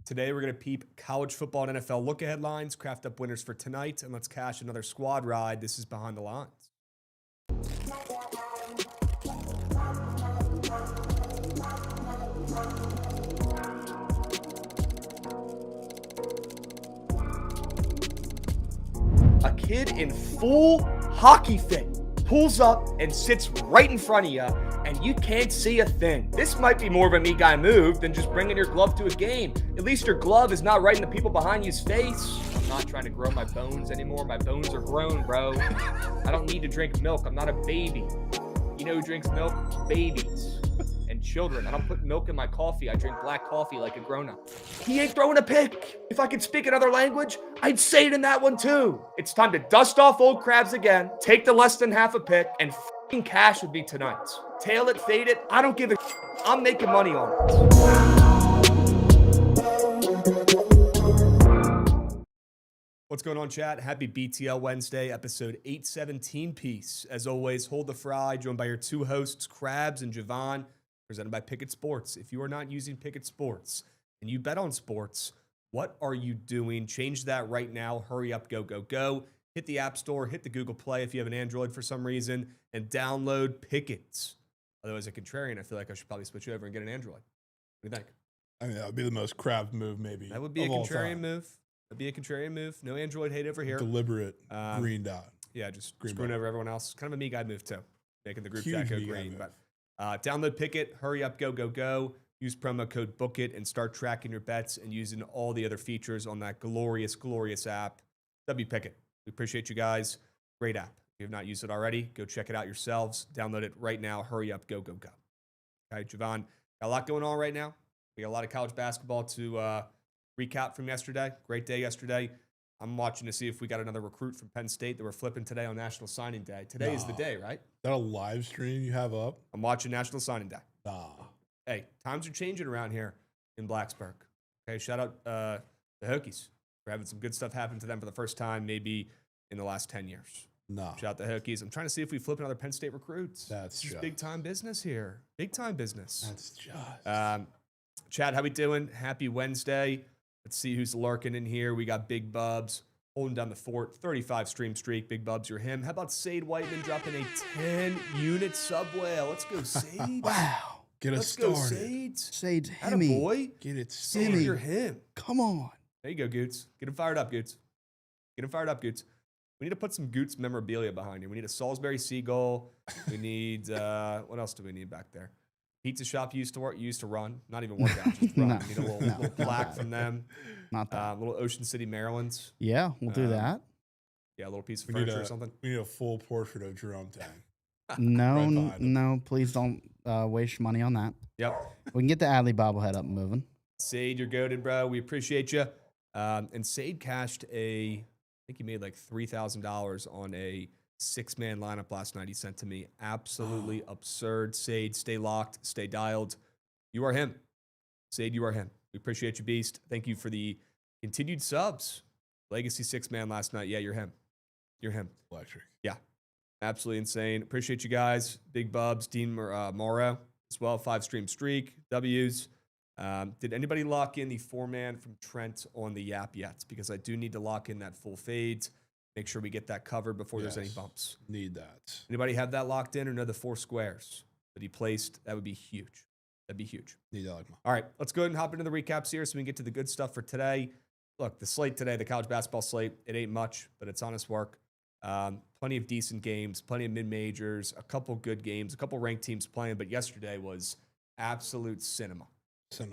Today, we're going to peep college football and NFL look-ahead lines, craft up winners for tonight, and let's cash another squad ride. This is Behind the Lines. A kid in full hockey fit pulls up and sits right in front of you, and you can't see a thing. This might be more of a me guy move than just bringing your glove to a game. At least your glove is not right in the people behind you's face. I'm not trying to grow my bones anymore. My bones are grown, bro. I don't need to drink milk. I'm not a baby. You know who drinks milk? Babies and children. I don't put milk in my coffee. I drink black coffee like a grown-up. He ain't throwing a pick. If I could speak another language, I'd say it in that one too. It's time to dust off old Krabs again, take the less than half a pick, and f***ing cash with me tonight. Tail it, fade it, I don't give a I'm making money on it. What's going on, chat? Happy BTL Wednesday, episode 817 piece. As always, hold the fry, joined by your two hosts, Krabs and Jovan, presented by Bookit Sports. If you are not using Bookit Sports and you bet on sports, what are you doing? Change that right now. Hurry up, go, go, go. Hit the App Store, hit the Google Play if you have an Android for some reason, and download Bookit. Although as a contrarian, I feel like I should probably switch over and get an Android. What do you think? I mean, that would be the most Krabs move, maybe. That would be a contrarian move. That'd be a contrarian move. No Android hate over here. Deliberate green dot. Yeah, just screwing over everyone else. Kind of a me guy move too, making the group chat go green. But download Bookit, hurry up, go, go, go. Use promo code Bookit and start tracking your bets and using all the other features on that glorious, glorious app. Bookit. We appreciate you guys. Great app. If you have not used it already, go check it out yourselves. Download it right now. Hurry up, go, go, go. Okay, Jovan, got a lot going on right now. We got a lot of college basketball to recap from yesterday. Great day yesterday. I'm watching to see if we got another recruit from Penn State that we're flipping today on National Signing Day. Today is the day, right? Is that a live stream you have up? I'm watching National Signing Day. Nah. Hey, times are changing around here in Blacksburg. Okay, shout out the Hokies. We're having some good stuff happen to them for the first time, maybe in the last 10 years. No. Shout out the Hokies. I'm trying to see if we flip another Penn State recruits. That's just big time business here. Big time business. That's just. Chad, how we doing? Happy Wednesday. Let's see who's lurking in here. We got Big Bubs holding down the fort. 35 stream streak. Big Bubs, you're him. How about Sade Whiteman dropping a 10-unit sub whale? Let's go, Sade. Wow. Get us started. Let's go, Sade. Sade's Himmy. Boy. Get it Sade, started. you're him. Come on. There you go, Goots. Get him fired up, Goots. Get him fired up, Goots. We need to put some Goots memorabilia behind you. We need a Salisbury Seagull. We need, what else do we need back there? Pizza shop you used to run. Not even work out, just run. No. We need a little plaque from them. Not that. Little Ocean City, Maryland. Yeah, we'll do that. Yeah, a little piece of furniture or something. We need a full portrait of Jerome Tang. No, please don't waste money on that. Yep. We can get the Adley bobblehead up and moving. Sade, you're goated, bro. We appreciate you. And Sade cashed I think he made like $3,000 on a 6-man lineup last night. He sent to me. Absolutely absurd. Sade, stay locked, stay dialed. You are him. Sade, you are him. We appreciate you, Beast. Thank you for the continued subs. Legacy 6-man last night. Yeah, you're him. You're him. Electric. Yeah. Absolutely insane. Appreciate you guys. Big Bubs, Dean Morrow as well. 5-stream streak. W's. Did anybody lock in the 4-man from Trent on the Yap yet? Because I do need to lock in that full fade. Make sure we get that covered before there's any bumps. Need that. Anybody have that locked in or know the 4 squares that he placed? That would be huge. That'd be huge. Need that like mine. All right, let's go ahead and hop into the recaps here so we can get to the good stuff for today. Look, the slate today, the college basketball slate, it ain't much, but it's honest work. Plenty of decent games, plenty of mid-majors, a couple good games, a couple ranked teams playing, but yesterday was absolute cinema.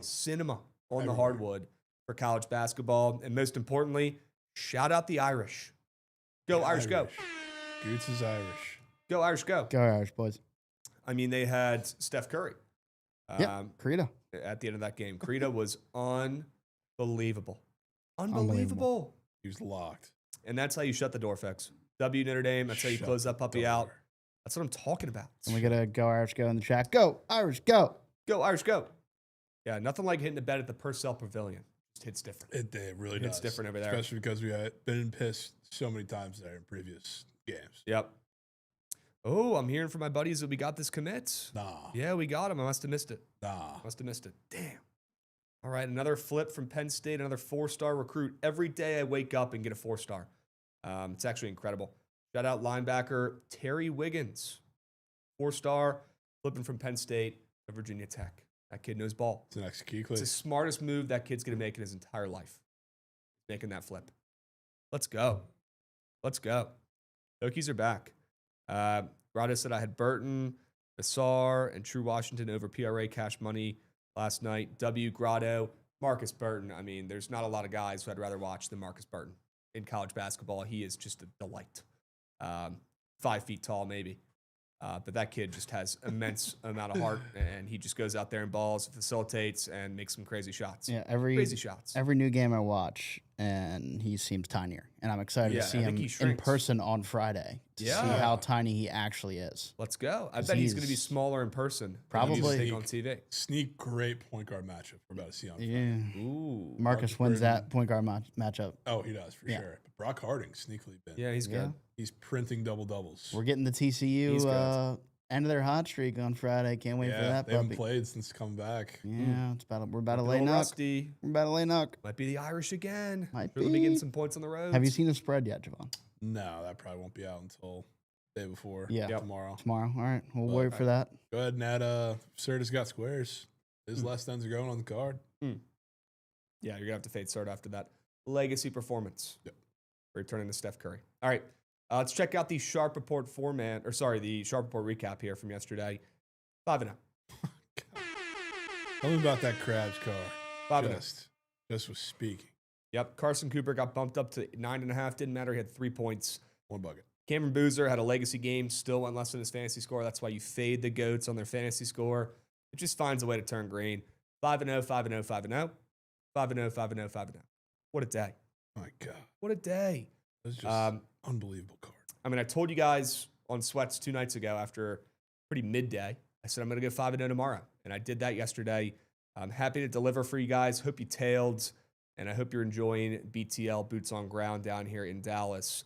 Cinema on the hardwood for college basketball. And most importantly, shout out the Irish. Go, Irish, go. Goots is Irish. Go, Irish, go. Go Irish, boys. I mean, they had Steph Curry. Krita. At the end of that game. Krita was unbelievable. Unbelievable. He was locked. And that's how you shut the door, folks. W Notre Dame. That's how you close that puppy out. That's what I'm talking about. And we got to go Irish, go in the chat. Go, Irish, go. Go, Irish, go. Yeah, nothing like hitting the bed at the Purcell Pavilion. Just hits different. It really does. It's different over there. Especially because we had been pissed so many times there in previous games. Yep. Oh, I'm hearing from my buddies that we got this commit. Nah. Yeah, we got him. I must have missed it. Nah. Must have missed it. Damn. All right, another flip from Penn State, another 4-star recruit. Every day I wake up and get a 4-star. It's actually incredible. Shout out linebacker Terry Wiggins, 4-star, flipping from Penn State to Virginia Tech. That kid knows ball. It's an execute. It's the smartest move that kid's going to make in his entire life, making that flip. Let's go. Let's go. Hokies are back. Grotto said I had Burton, Bassar, and True Washington over PRA cash money last night. W. Grotto, Marcus Burton. I mean, there's not a lot of guys who I'd rather watch than Marcus Burton in college basketball. He is just a delight. 5 feet tall, maybe. But that kid just has immense amount of heart, and he just goes out there and balls, facilitates, and makes some crazy shots. Yeah, crazy shots. Every new game I watch, and he seems tinier. And I'm excited to see him in person on Friday to see how tiny he actually is. Let's go. I bet he's going to be smaller in person. Probably. On TV. Sneak great point guard matchup we're about to see on Friday. Yeah. Ooh. Marcus wins that point guard matchup. Oh, he does, for sure. But Brock Harding, sneakily been. Yeah, he's good. He's printing double-doubles. We're getting the TCU end of their hot streak on Friday. Can't wait for that. They haven't played since coming back. Yeah, we're about to lay knock. We're about to lay knock. Might be the Irish again. Might really be getting some points on the road. Have you seen the spread yet, Jovan? No, that probably won't be out until the day before. Yeah, tomorrow. Tomorrow. All right, we'll wait for that. Go ahead and add Serta's got squares. His last ends are going on the card. Yeah, you're gonna have to fade Serta after that legacy performance. Yep. Returning to Steph Curry. All right. Let's check out the Sharp Report the Sharp Report recap here from yesterday. 5-0. Tell me about that Krabs car. 5-0. Just was speaking. Yep. Carson Cooper got bumped up to 9.5. Didn't matter. He had 3 points. 1 bucket. Cameron Boozer had a legacy game. Still went less than his fantasy score. That's why you fade the GOATs on their fantasy score. It just finds a way to turn green. 5-0, 5-0, 5-0. 5-0, 5-0, 5-0. What a day. Oh my God. What a day. It was just unbelievable card. I mean, I told you guys on Sweats 2 nights ago after pretty midday, I said I'm going to go 5-0 tomorrow. And I did that yesterday. I'm happy to deliver for you guys. Hope you tailed. And I hope you're enjoying BTL Boots on Ground down here in Dallas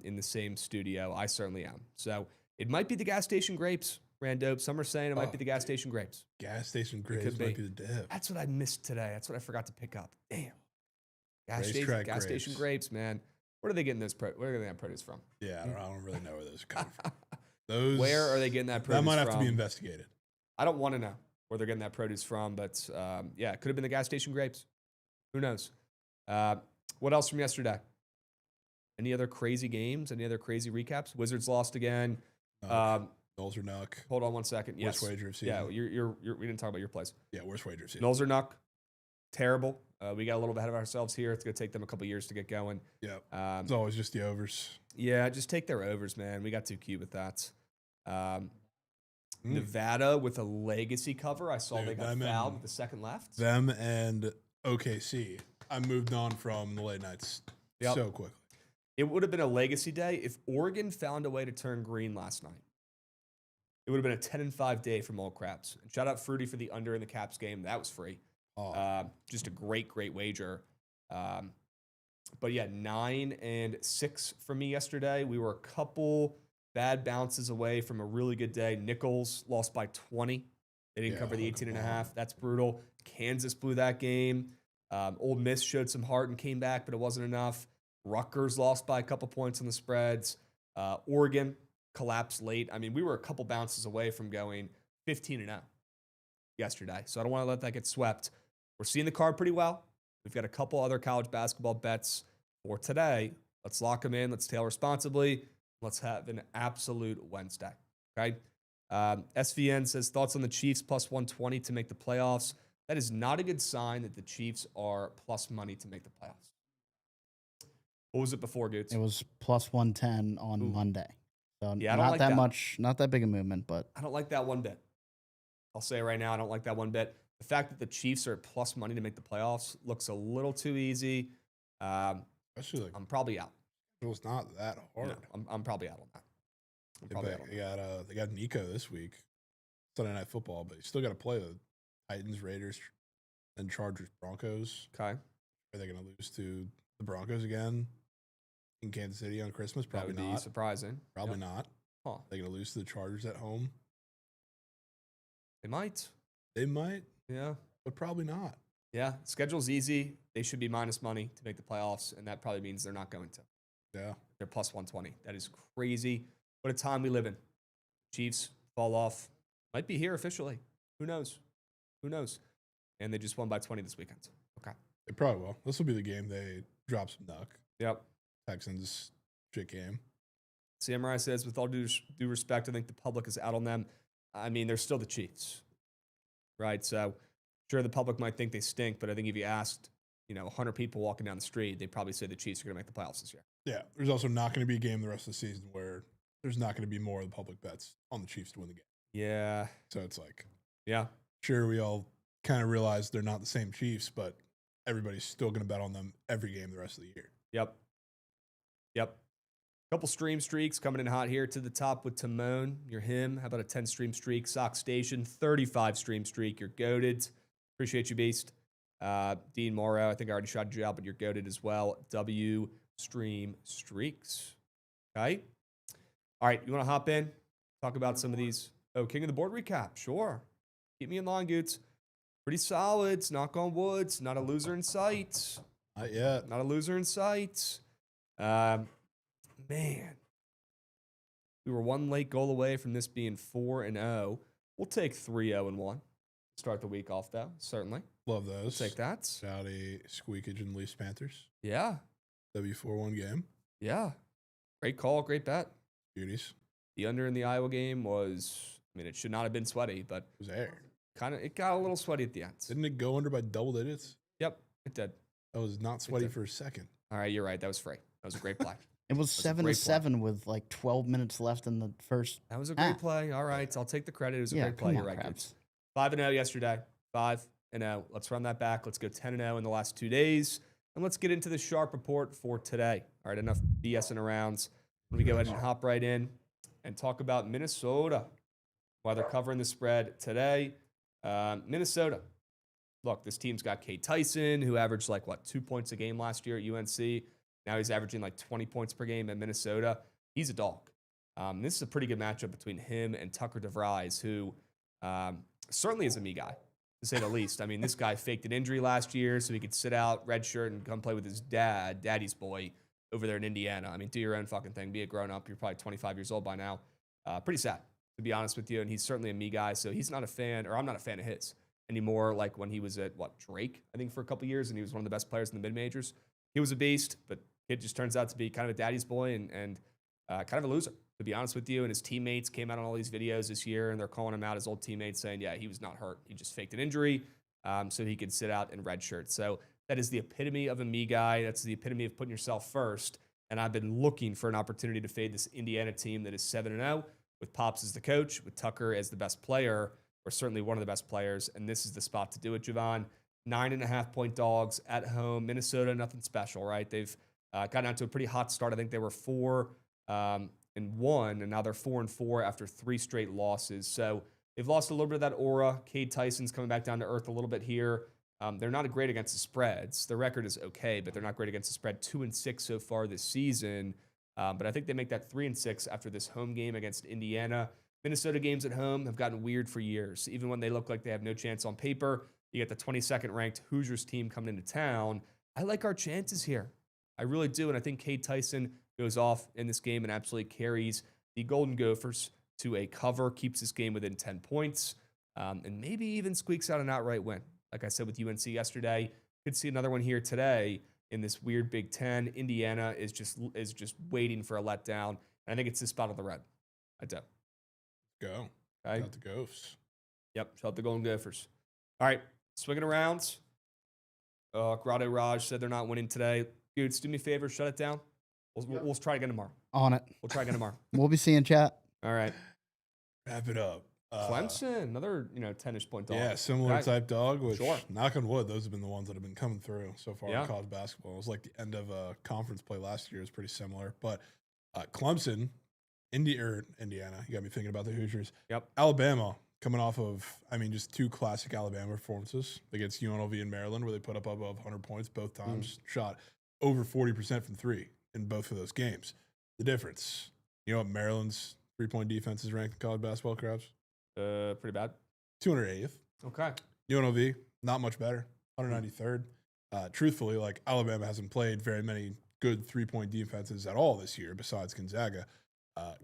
in the same studio. I certainly am. So it might be the gas station grapes, Rando. Some are saying it might be the gas station grapes. Gas station grapes might be the dip. That's what I missed today. That's what I forgot to pick up. Damn. Gas station grapes, man. Where are they getting where are they getting that produce from? Yeah, I don't really know where those are coming from. Where are they getting that produce from? That might have to be investigated. I don't want to know where they're getting that produce from, but yeah, it could have been the gas station grapes. Who knows? What else from yesterday? Any other crazy games? Any other crazy recaps? Wizards lost again. Knowles or Nuck. Hold on 1 second. Worst wager of season. Yeah, we didn't talk about your plays. Yeah, worst wager of season. Knowles or Nuck. Terrible. We got a little bit ahead of ourselves here. It's going to take them a couple years to get going. Yeah. It's always just the overs. Yeah, just take their overs, man. We got too cute with that. Nevada with a legacy cover. I saw they got fouled with the second left. Them and OKC. I moved on from the late nights so quickly. It would have been a legacy day if Oregon found a way to turn green last night. It would have been a 10-5 day from old Krabs. And shout out Fruity for the under in the Caps game. That was free. Just a great wager. But yeah, 9-6 for me yesterday. We were a couple bad bounces away from a really good day. Nichols lost by 20. They didn't cover the 18.5. That's brutal. Kansas blew that game. Ole Miss showed some heart and came back, but it wasn't enough. Rutgers lost by a couple points on the spreads. Oregon collapsed late. I mean, we were a couple bounces away from going 15-0 yesterday. So I don't want to let that get swept. We're seeing the card pretty well. We've got a couple other college basketball bets for today. Let's lock them in. Let's tail responsibly. Let's have an absolute Wednesday. Okay. SVN says thoughts on the Chiefs plus 120 to make the playoffs. That is not a good sign that the Chiefs are plus money to make the playoffs. What was it before, Goots? It was plus 110 on Monday. So yeah, not that much, not that big a movement, but I don't like that one bit. I'll say it right now, I don't like that one bit. The fact that the Chiefs are plus money to make the playoffs looks a little too easy. Especially like, I'm probably out. It was not that hard. No, I'm probably out on that. They got Nico this week, Sunday Night Football, but you still got to play the Titans, Raiders, and Chargers, Broncos. Okay. Are they going to lose to the Broncos again in Kansas City on Christmas? Probably that would not. Be surprising. Probably not. Huh. They're going to lose to the Chargers at home. They might. They might. Yeah. But probably not. Yeah, schedule's easy. They should be minus money to make the playoffs, and that probably means they're not going to. Yeah. They're plus 120. That is crazy. What a time we live in. Chiefs fall off. Might be here officially. Who knows? Who knows? And they just won by 20 this weekend. Okay. They probably will. This will be the game they drop some duck. Yep. Texans, shit game. Samurai says, with all due respect, I think the public is out on them. I mean, they're still the Chiefs, right? So, sure, the public might think they stink, but I think if you asked, 100 people walking down the street, they'd probably say the Chiefs are going to make the playoffs this year. Yeah, there's also not going to be a game the rest of the season where there's not going to be more of the public bets on the Chiefs to win the game. Yeah. So it's like, yeah, sure, we all kind of realize they're not the same Chiefs, but everybody's still going to bet on them every game the rest of the year. Yep. Couple stream streaks coming in hot here to the top with Timon. You're him. How about a 10 stream streak? Sock Station, 35 stream streak. You're goated. Appreciate you, Beast. Dean Morrow, I think I already shouted you out, but you're goated as well. W stream streaks. Okay. All right. You want to hop in? Talk about some of these. Oh, King of the Board recap. Sure. Keep me in line, Goots. Pretty solid. Knock on wood. Not a loser in sight. Not yet. Not a loser in sight. Man, we were one late goal away from this being 4-0. We'll take 3-0-1. Start the week off, though, certainly. Love those. We'll take that. Shouty, Squeakage, and Leafs Panthers. Yeah. W4-1 game. Yeah. Great call, great bet. Beauties. The under in the Iowa game was, it should not have been sweaty, but it was air. It got a little sweaty at the end. Didn't it go under by double digits? Yep, it did. That was not sweaty for a second. All right, you're right. That was free. That was a great play. It was 7-7 with like 12 minutes left in the first. That was a great play. All right, I'll take the credit. It was a great play. You're right, Krabs. 5-0 yesterday. 5-0. Let's run that back. Let's go 10-0 in the last 2 days. And let's get into the sharp report for today. All right, enough BSing around. Let me go ahead and hop right in and talk about Minnesota. Why they're covering the spread today. Minnesota. Look, this team's got Kate Tyson, who averaged 2 points a game last year at UNC. Now he's averaging 20 points per game in Minnesota. He's a dog. This is a pretty good matchup between him and Tucker DeVries, who certainly is a me guy, to say the least. This guy faked an injury last year so he could sit out, redshirt, and come play with his daddy's boy, over there in Indiana. Do your own fucking thing. Be a grown-up. You're probably 25 years old by now. Pretty sad, to be honest with you. And he's certainly a me guy, so he's not a fan, or I'm not a fan of his anymore, like when he was at, Drake, I think, for a couple years, and he was one of the best players in the mid-majors. He was a beast, but kid just turns out to be kind of a daddy's boy and kind of a loser, to be honest with you. And his teammates came out on all these videos this year, and they're calling him out, his old teammates, saying, yeah, he was not hurt. He just faked an injury so he could sit out in redshirt. So that is the epitome of a me guy. That's the epitome of putting yourself first. And I've been looking for an opportunity to fade this Indiana team that is 7-0, with Pops as the coach, with Tucker as the best player, or certainly one of the best players. And this is the spot to do it, Jovan. 9.5-point dogs at home. Minnesota, nothing special, right? They've gotten out to a pretty hot start. I think they were 4-1, and now they're 4-4 after 3 straight losses. So they've lost a little bit of that aura. Cade Tyson's coming back down to earth a little bit here. They're not great against the spreads. Their record is okay, but they're not great against the spread. 2-6 so far this season. But I think they make that 3-6 after this home game against Indiana. Minnesota games at home have gotten weird for years. Even when they look like they have no chance on paper, you get the 22nd ranked Hoosiers team coming into town. I like our chances here. I really do. And I think Cade Tyson goes off in this game and absolutely carries the Golden Gophers to a cover, keeps this game within 10 points, and maybe even squeaks out an outright win. Like I said with UNC yesterday, could see another one here today in this weird Big Ten. Indiana is just waiting for a letdown. And I think it's the spot of the red. I do. Go. Okay. Shout out the Gophs. Yep. Shout out the Golden Gophers. All right. Swinging around. Grotto Raj said they're not winning today. Dudes, do me a favor. Shut it down. We'll try again tomorrow. On it. We'll try again tomorrow. We'll be seeing chat. All right. Wrap it up. Clemson, another 10-ish point dog. Yeah, similar type dog, which, sure, knock on wood, those have been the ones that have been coming through so far in college basketball. It was like the end of a conference play last year. It was pretty similar. But Clemson, Indiana, you got me thinking about the Hoosiers. Yep. Alabama, coming off of, just 2 classic Alabama performances against UNLV and Maryland, where they put up above 100 points both times, shot over 40% from 3 in both of those games. The difference, you know what Maryland's 3-point defense is ranked in college basketball, Krabs? Pretty bad. 280th. Okay. UNLV, not much better. 193rd. Truthfully, like Alabama hasn't played very many good 3-point defenses at all this year besides Gonzaga.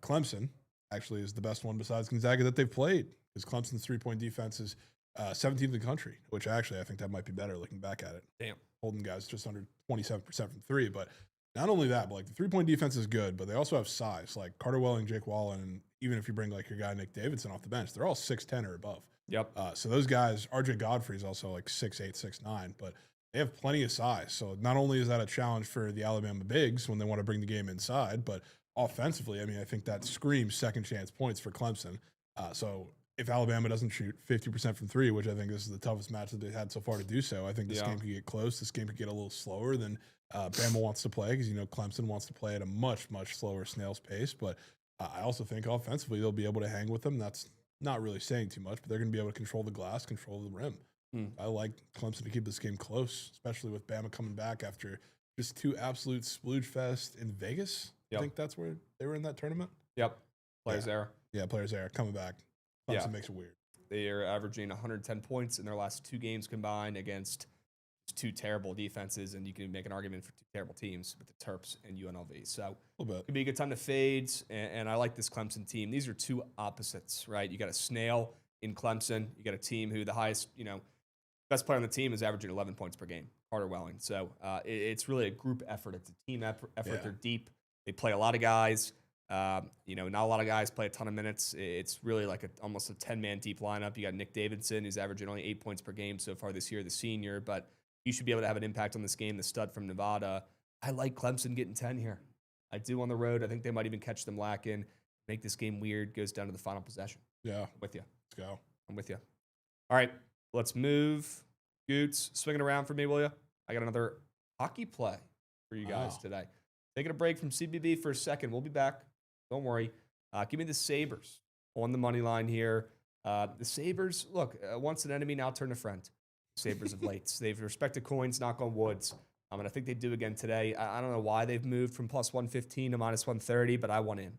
Clemson actually is the best one besides Gonzaga that they've played, because Clemson's 3-point defense is 17th in the country, which actually I think that might be better looking back at it. Damn. Holding guys just under 27% from three. But not only that, but like the 3-point defense is good, but they also have size. Like Carter Welling, Jake Wallen, and even if you bring like your guy Nick Davidson off the bench, they're all 6'10" or above. Yep. So those guys, RJ Godfrey is also like 6'8", 6'9", but they have plenty of size. So not only is that a challenge for the Alabama bigs when they want to bring the game inside, but offensively, I mean, I think that screams second chance points for Clemson. So if Alabama doesn't shoot 50% from three, which I think this is the toughest match that they've had so far to do so, I think this game could get close. This game could get a little slower than Bama wants to play, because, you know, Clemson wants to play at a much, much slower snail's pace. But I also think offensively they'll be able to hang with them. That's not really saying too much, but they're going to be able to control the glass, control the rim. I like Clemson to keep this game close, especially with Bama coming back after just two absolute splooge fest in Vegas. I think that's where they were in that tournament. Players era. Yeah, players era. Coming back. Clemson makes it weird. They are averaging 110 points in their last two games combined against two terrible defenses, and you can make an argument for two terrible teams with the Terps and UNLV. So it could be a good time to fade, and I like this Clemson team. These are two opposites, right? You got a snail in Clemson. You got a team who the highest, best player on the team is averaging 11 points per game, Carter Welling. So it's really a group effort. It's a team effort. They're deep. They play a lot of guys. Not a lot of guys play a ton of minutes. It's really like almost a 10-man deep lineup. You got Nick Davidson, who's averaging only 8 points per game so far this year, the senior, but he should be able to have an impact on this game, the stud from Nevada. I like Clemson getting 10 here. I do on the road. I think they might even catch them lacking, make this game weird, goes down to the final possession. Yeah. I'm with you. Let's go. I'm with you. All right, let's move. Goots, swing it around for me, will you? I got another hockey play for you guys today. Taking a break from CBB for a second. We'll be back. Don't worry. Give me the Sabres on the money line here. The Sabres, look, once an enemy, now turn a friend. Sabres of late. They've respected coins, knock on woods. And I think they do again today. I don't know why they've moved from plus 115 to minus 130, but I want in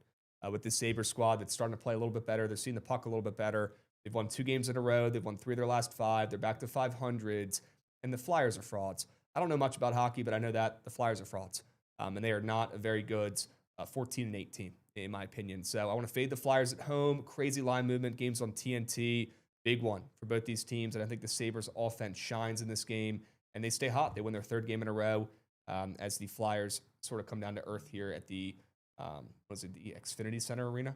with this Sabres squad that's starting to play a little bit better. They're seeing the puck a little bit better. They've won 2 games in a row. They've won 3 of their last 5. They're back to 500s. And the Flyers are frauds. I don't know much about hockey, but I know that the Flyers are frauds. And they are not a very good 14-8 team, in my opinion. So I want to fade the Flyers at home. Crazy line movement. Games on TNT. Big one for both these teams. And I think the Sabres offense shines in this game. And they stay hot. They win their 3rd game in a row as the Flyers sort of come down to earth here at the, the Xfinity Center Arena?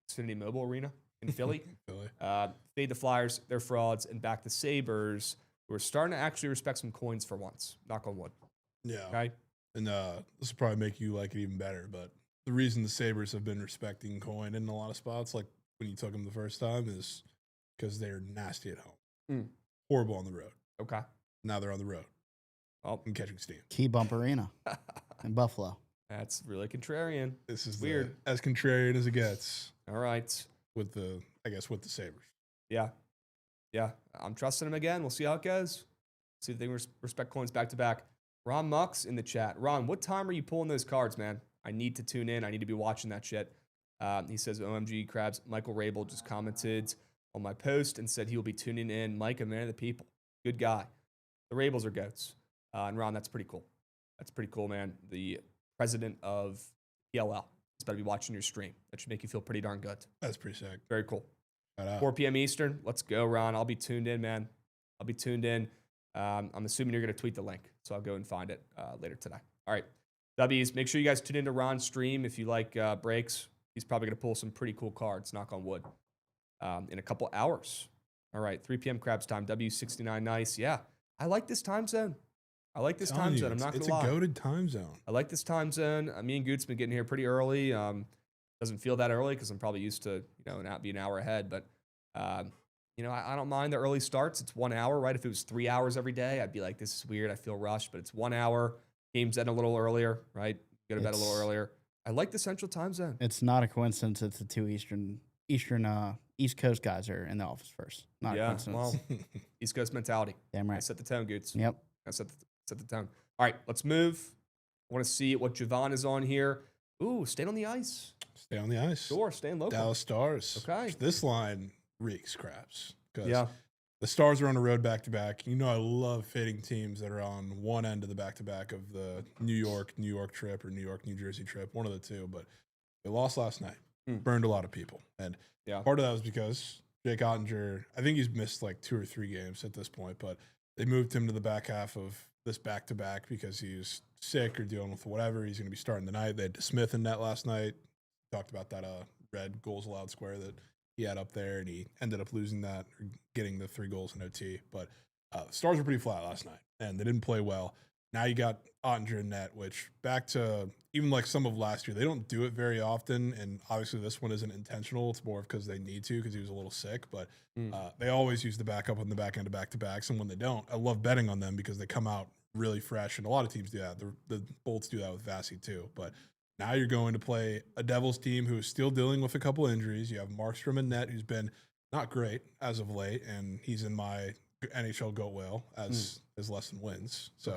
Xfinity Mobile Arena in Philly. Fade the Flyers. They're frauds. And back the Sabres, who are starting to actually respect some coins for once. Knock on wood. Yeah. Okay? And this will probably make you like it even better, but the reason the Sabres have been respecting coin in a lot of spots, like when you took them the first time, is because they're nasty at home. Horrible on the road. Okay. Now they're on the road. Well, and catching steam. Key Bump Arena in Buffalo. That's really contrarian. This is weird. As contrarian as it gets. All right. With the Sabres. Yeah. I'm trusting them again. We'll see how it goes. See if they respect coins back to back. Ron Mucks in the chat. Ron, what time are you pulling those cards, man? I need to tune in. I need to be watching that shit. He says, OMG, Krabs. Michael Rabel just commented on my post and said he will be tuning in. Mike, a man of the people. Good guy. The Rabels are goats. And Ron, that's pretty cool. That's pretty cool, man. The president of PLL is about to be watching your stream. That should make you feel pretty darn good. That's pretty sick. Very cool. 4 p.m. Eastern. Let's go, Ron. I'll be tuned in, man. I'll be tuned in. I'm assuming you're going to tweet the link, so I'll go and find it later today. All right. W's, make sure you guys tune into Ron's stream if you like breaks. He's probably going to pull some pretty cool cards, knock on wood, in a couple hours. All right, 3 p.m. Krabs time, W69 nice. Yeah, I like this time zone. I'm not going to lie. It's a goated time zone. I like this time zone. Me and Goots been getting here pretty early. Doesn't feel that early because I'm probably used to, be an hour ahead. But, I don't mind the early starts. It's 1 hour, right? If it was 3 hours every day, I'd be like, this is weird. I feel rushed. But it's 1 hour. Games end a little earlier, right? Go to bed a little earlier. I like the central time zone. It's not a coincidence that the 2 East Coast guys are in the office first. Not a coincidence. Well, East Coast mentality. Damn right. I set the tone, Goots. Yep. I set the tone. All right, let's move. I want to see what Jovan is on here. Ooh, stay on the ice. Stay on the ice. Sure, staying local. Dallas Stars. Okay. This line reeks, Krabs. Because The Stars are on the road back-to-back. You know I love fading teams that are on one end of the back-to-back of the New York trip or New York, New Jersey trip, one of the two. But they lost last night, burned a lot of people. And part of that was because Jake Ottinger, I think he's missed like 2 or 3 games at this point, but they moved him to the back half of this back-to-back because he's sick or dealing with whatever. He's going to be starting tonight. They had DeSmith in net last night. Talked about that red goals allowed square that he had up there, and he ended up losing that or getting the 3 goals in OT. But the Stars were pretty flat last night, and they didn't play well. Now you got Ottinger in net, which back to even like some of last year, they don't do it very often, and obviously this one isn't intentional. It's more because they need to because he was a little sick, but they always use the backup on the back end of back-to-backs, and when they don't, I love betting on them because they come out really fresh, and a lot of teams do that. The Bolts do that with Vasi too, but now you're going to play a Devils team who is still dealing with a couple injuries. You have Markstrom in net, who's been not great as of late, and he's in my NHL GOAT whale as his less than wins. So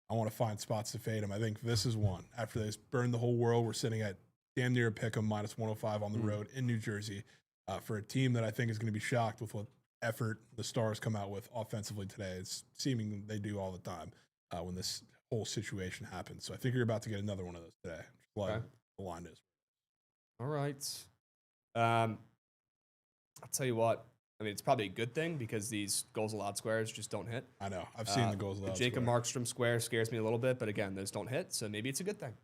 I want to find spots to fade him. I think this is one. After they burned the whole world, we're sitting at damn near a pick 'em -105 on the road in New Jersey for a team that I think is going to be shocked with what effort the Stars come out with offensively today. It's seeming they do all the time when this whole situation happens. So I think you're about to get another one of those today. The line is. All right. I'll tell you what. I mean, it's probably a good thing because these goals allowed squares just don't hit. I know. I've seen the goals allowed. Jacob Markstrom square scares me a little bit, but again, those don't hit, so maybe it's a good thing.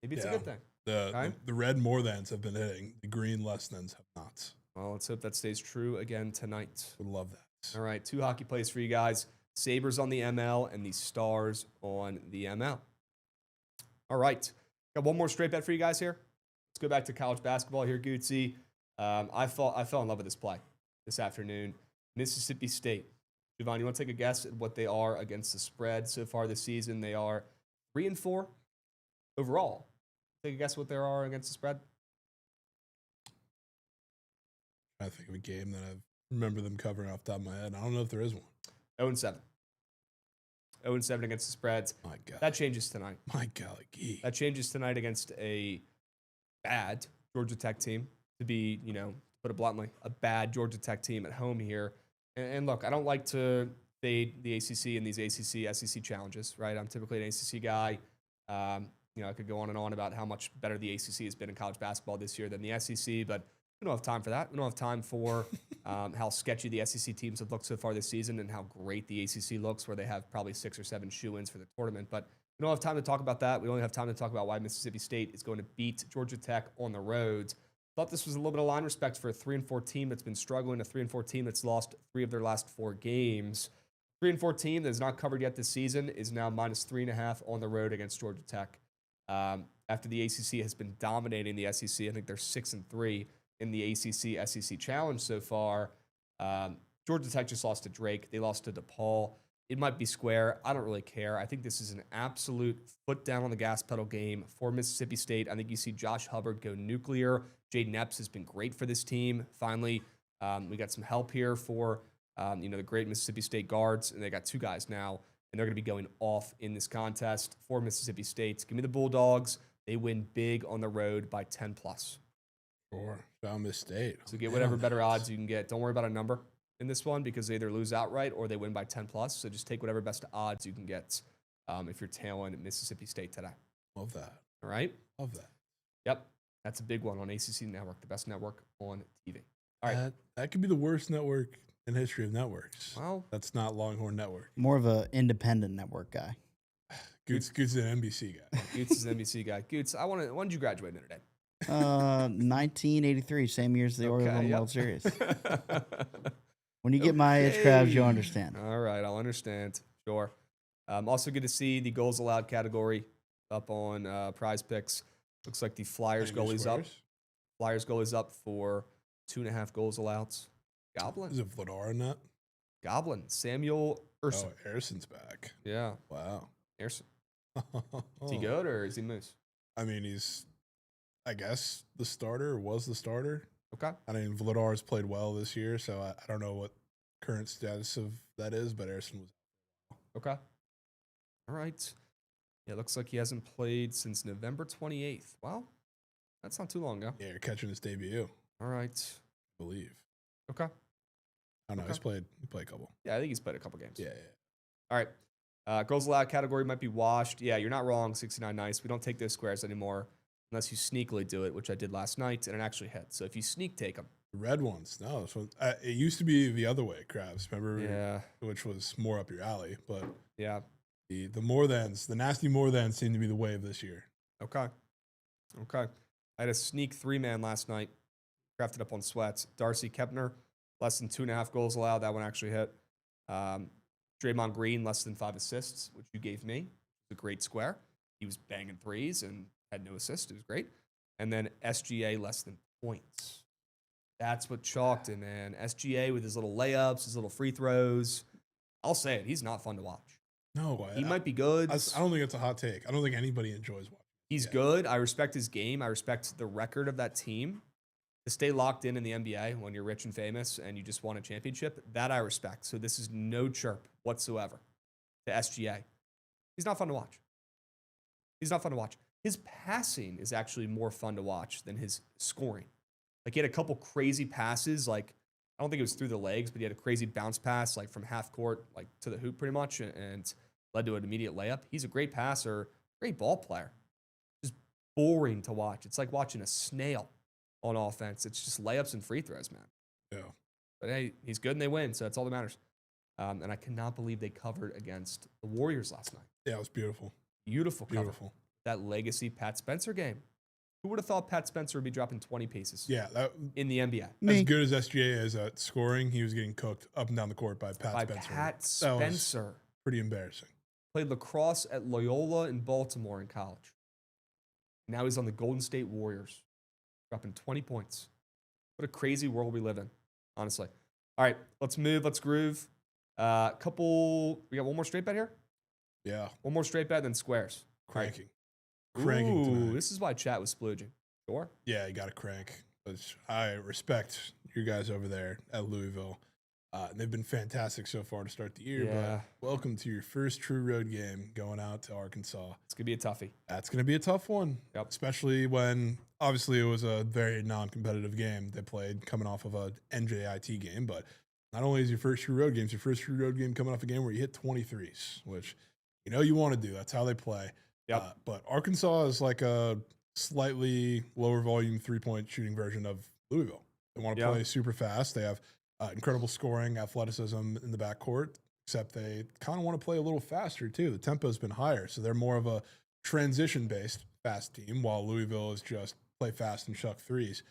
Maybe it's a good thing. The red more thans have been hitting. The green less thans have not. Well, let's hope that stays true again tonight. Would love that. All right, 2 hockey plays for you guys. Sabres on the ML and the Stars on the ML. All right. Got one more straight bet for you guys here. Let's go back to college basketball here, Gootsy. I fell in love with this play this afternoon. Mississippi State. Jovan, you want to take a guess at what they are against the spread so far this season? They are 3-4 overall. Take a guess what they are against the spread. I think of a game that I remember them covering off the top of my head. I don't know if there is one. 0-7. 0-7 against the spreads. My God. That changes tonight. My golly. That changes tonight against a bad Georgia Tech team, to be, put it bluntly, a bad Georgia Tech team at home here. And look, I don't like to fade the ACC in these ACC, SEC challenges, right? I'm typically an ACC guy. I could go on and on about how much better the ACC has been in college basketball this year than the SEC, but we don't have time for that. We don't have time for how sketchy the SEC teams have looked so far this season and how great the ACC looks, where they have probably 6 or 7 shoo-ins for the tournament. But we don't have time to talk about that. We only have time to talk about why Mississippi State is going to beat Georgia Tech on the road. Thought this was a little bit of line respect for a 3-4 team that's been struggling, a 3-4 team that's lost 3 of their last 4 games. 3-4 team that is not covered yet this season is now -3.5 on the road against Georgia Tech. After the ACC has been dominating the SEC, I think they're 6-3 in the ACC SEC Challenge so far. Georgia Tech just lost to Drake. They lost to DePaul. It might be square. I don't really care. I think this is an absolute foot down on the gas pedal game for Mississippi State. I think you see Josh Hubbard go nuclear. Jaden Epps has been great for this team. Finally, we got some help here for the great Mississippi State guards, and they got 2 guys now, and they're going to be going off in this contest for Mississippi State. Give me the Bulldogs. They win big on the road by 10+. Sure. Down Miss State. So get whatever better odds you can get. Don't worry about a number in this one because they either lose outright or they win by 10+. So just take whatever best odds you can get if you're tailing Mississippi State today. Love that. All right? Love that. Yep. That's a big one on ACC Network, the best network on TV. All right. That could be the worst network in the history of networks. Well, that's not Longhorn Network. More of an independent network guy. Goots is an NBC guy. Goots is an NBC guy. Goots, when did you graduate Notre Dame? 1983, same year as the Orioles World Series. When you get my age, Krabs, you'll understand. All right, I'll understand. Sure. Also good to see the goals allowed category up on Prize Picks. Looks like the Flyers goalie's up. Flyers goalie's up for 2.5 goals allowed. Goblin. Is it Vladar in that? Goblin. Samuel Erson. Oh, Erson's back. Yeah. Wow. Erson. Is he good or is he moose? I mean, he's, I guess, the starter, was the starter. Okay. I mean, Vladar's played well this year, so I don't know what current status of that is, but Erson was. Okay. All right. Yeah, it looks like he hasn't played since November 28th. Well, that's not too long ago. Yeah, you're catching his debut. All right. I believe. Okay. I don't know. He played a couple. Yeah, I think he's played a couple games. Yeah. All right. Goals allowed category might be washed. Yeah, you're not wrong. 69 nice. We don't take those squares anymore unless you sneakily do it, which I did last night, and it actually hit. So if you sneak take them. The red ones. No. So, it used to be the other way, Krabs. Remember? Yeah. Which was more up your alley. But yeah. The more thans, the nasty more thans seem to be the wave this year. Okay. I had a sneak 3-man last night. Crafted up on Sweats. Darcy Kepner, less than 2.5 goals allowed. That one actually hit. Draymond Green, less than 5 assists, which you gave me. It's a great square. He was banging threes and had no assists. It was great. And then SGA, less than points. That's what chalked him, man. SGA with his little layups, his little free throws. I'll say it. He's not fun to watch. No. He might be good. I don't think it's a hot take. I don't think anybody enjoys watching. He's good. I respect his game. I respect the record of that team. To stay locked in the NBA when you're rich and famous and you just won a championship, that I respect. So this is no chirp whatsoever to SGA. He's not fun to watch. His passing is actually more fun to watch than his scoring. Like, he had a couple crazy passes. Like, I don't think it was through the legs, but he had a crazy bounce pass, like from half court, like to the hoop pretty much, and led to an immediate layup. He's a great passer, great ball player. Just boring to watch. It's like watching a snail on offense. It's just layups and free throws, man. Yeah. But hey, he's good and they win, so that's all that matters. And I cannot believe they covered against the Warriors last night. Yeah, it was beautiful. Beautiful cover. That legacy Pat Spencer game. Who would have thought Pat Spencer would be dropping 20 pieces? Yeah, in the NBA. As good as SGA is at scoring, he was getting cooked up and down the court by Spencer. Pat Spencer. Pretty embarrassing. Played lacrosse at Loyola in Baltimore in college. Now he's on the Golden State Warriors, dropping 20 points. What a crazy world we live in, honestly. All right, let's move. Let's groove. We got one more straight bet here? Yeah. One more straight bet, then squares. Cranking. Cranking tonight. This is why chat was splooging. Sure. Yeah, you got to crank. I respect you guys over there at Louisville. They've been fantastic so far to start the year. Yeah. But welcome to your first true road game going out to Arkansas. It's going to be a toughie. That's going to be a tough one. Yep. Especially when, obviously, it was a very non-competitive game they played coming off of a NJIT game. But not only is your first true road game, it's your first true road game coming off a game where you hit 23s, which you want to do. That's how they play. Yep. But Arkansas is like a slightly lower volume three-point shooting version of Louisville. They want to play super fast. They have incredible scoring, athleticism in the backcourt, except they kind of want to play a little faster too. The tempo's been higher, so they're more of a transition-based fast team, while Louisville is just play fast and chuck threes.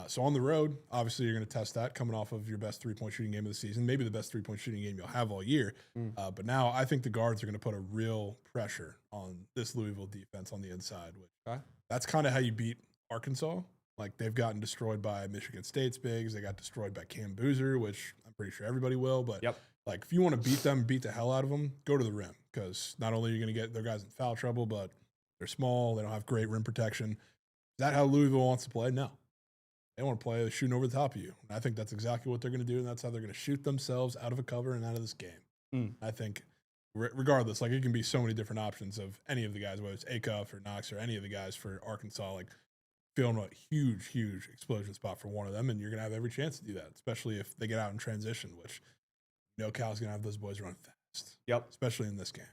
So on the road, obviously you're going to test that coming off of your best three-point shooting game of the season, maybe the best three-point shooting game you'll have all year. But now I think the guards are going to put a real pressure on this Louisville defense on the inside. That's kind of how you beat Arkansas. Like, they've gotten destroyed by Michigan State's bigs. They got destroyed by Cam Boozer, which I'm pretty sure everybody will. But like, if you want to beat them, beat the hell out of them, go to the rim, because not only are you going to get their guys in foul trouble, but they're small. They don't have great rim protection. Is that how Louisville wants to play? No. They want to play shooting over the top of you. And I think that's exactly what they're going to do, and that's how they're going to shoot themselves out of a cover and out of this game. I think regardless, like, it can be so many different options of any of the guys, whether it's Acuff or Knox or any of the guys for Arkansas, like, feeling a huge explosion spot for one of them, and you're going to have every chance to do that, especially if they get out in transition, which Cal's going to have those boys run fast. Yep. Especially in this game.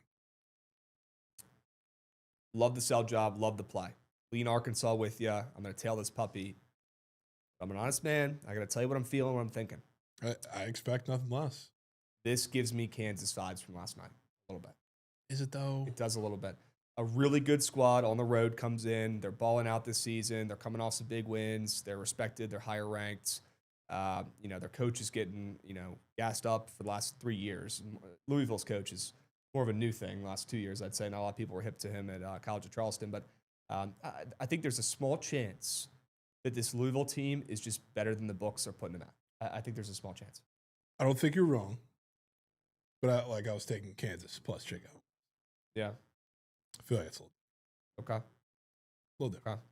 Love the sell job. Love the play. Lean Arkansas with you. I'm going to tail this puppy. I'm an honest man. I got to tell you what I'm feeling, what I'm thinking. I expect nothing less. This gives me Kansas vibes from last night a little bit. Is it, though? It does a little bit. A really good squad on the road comes in. They're balling out this season. They're coming off some big wins. They're respected. They're higher ranked. Their coach is getting, gassed up for the last 3 years. Louisville's coach is more of a new thing the last 2 years, I'd say. Not a lot of people were hip to him at College of Charleston. But I think there's a small chance that this Louisville team is just better than the books are putting them at. I think there's a small chance. I don't think you're wrong. But I was taking Kansas plus Chico. Yeah. I feel like it's a little okay. A little different. Okay.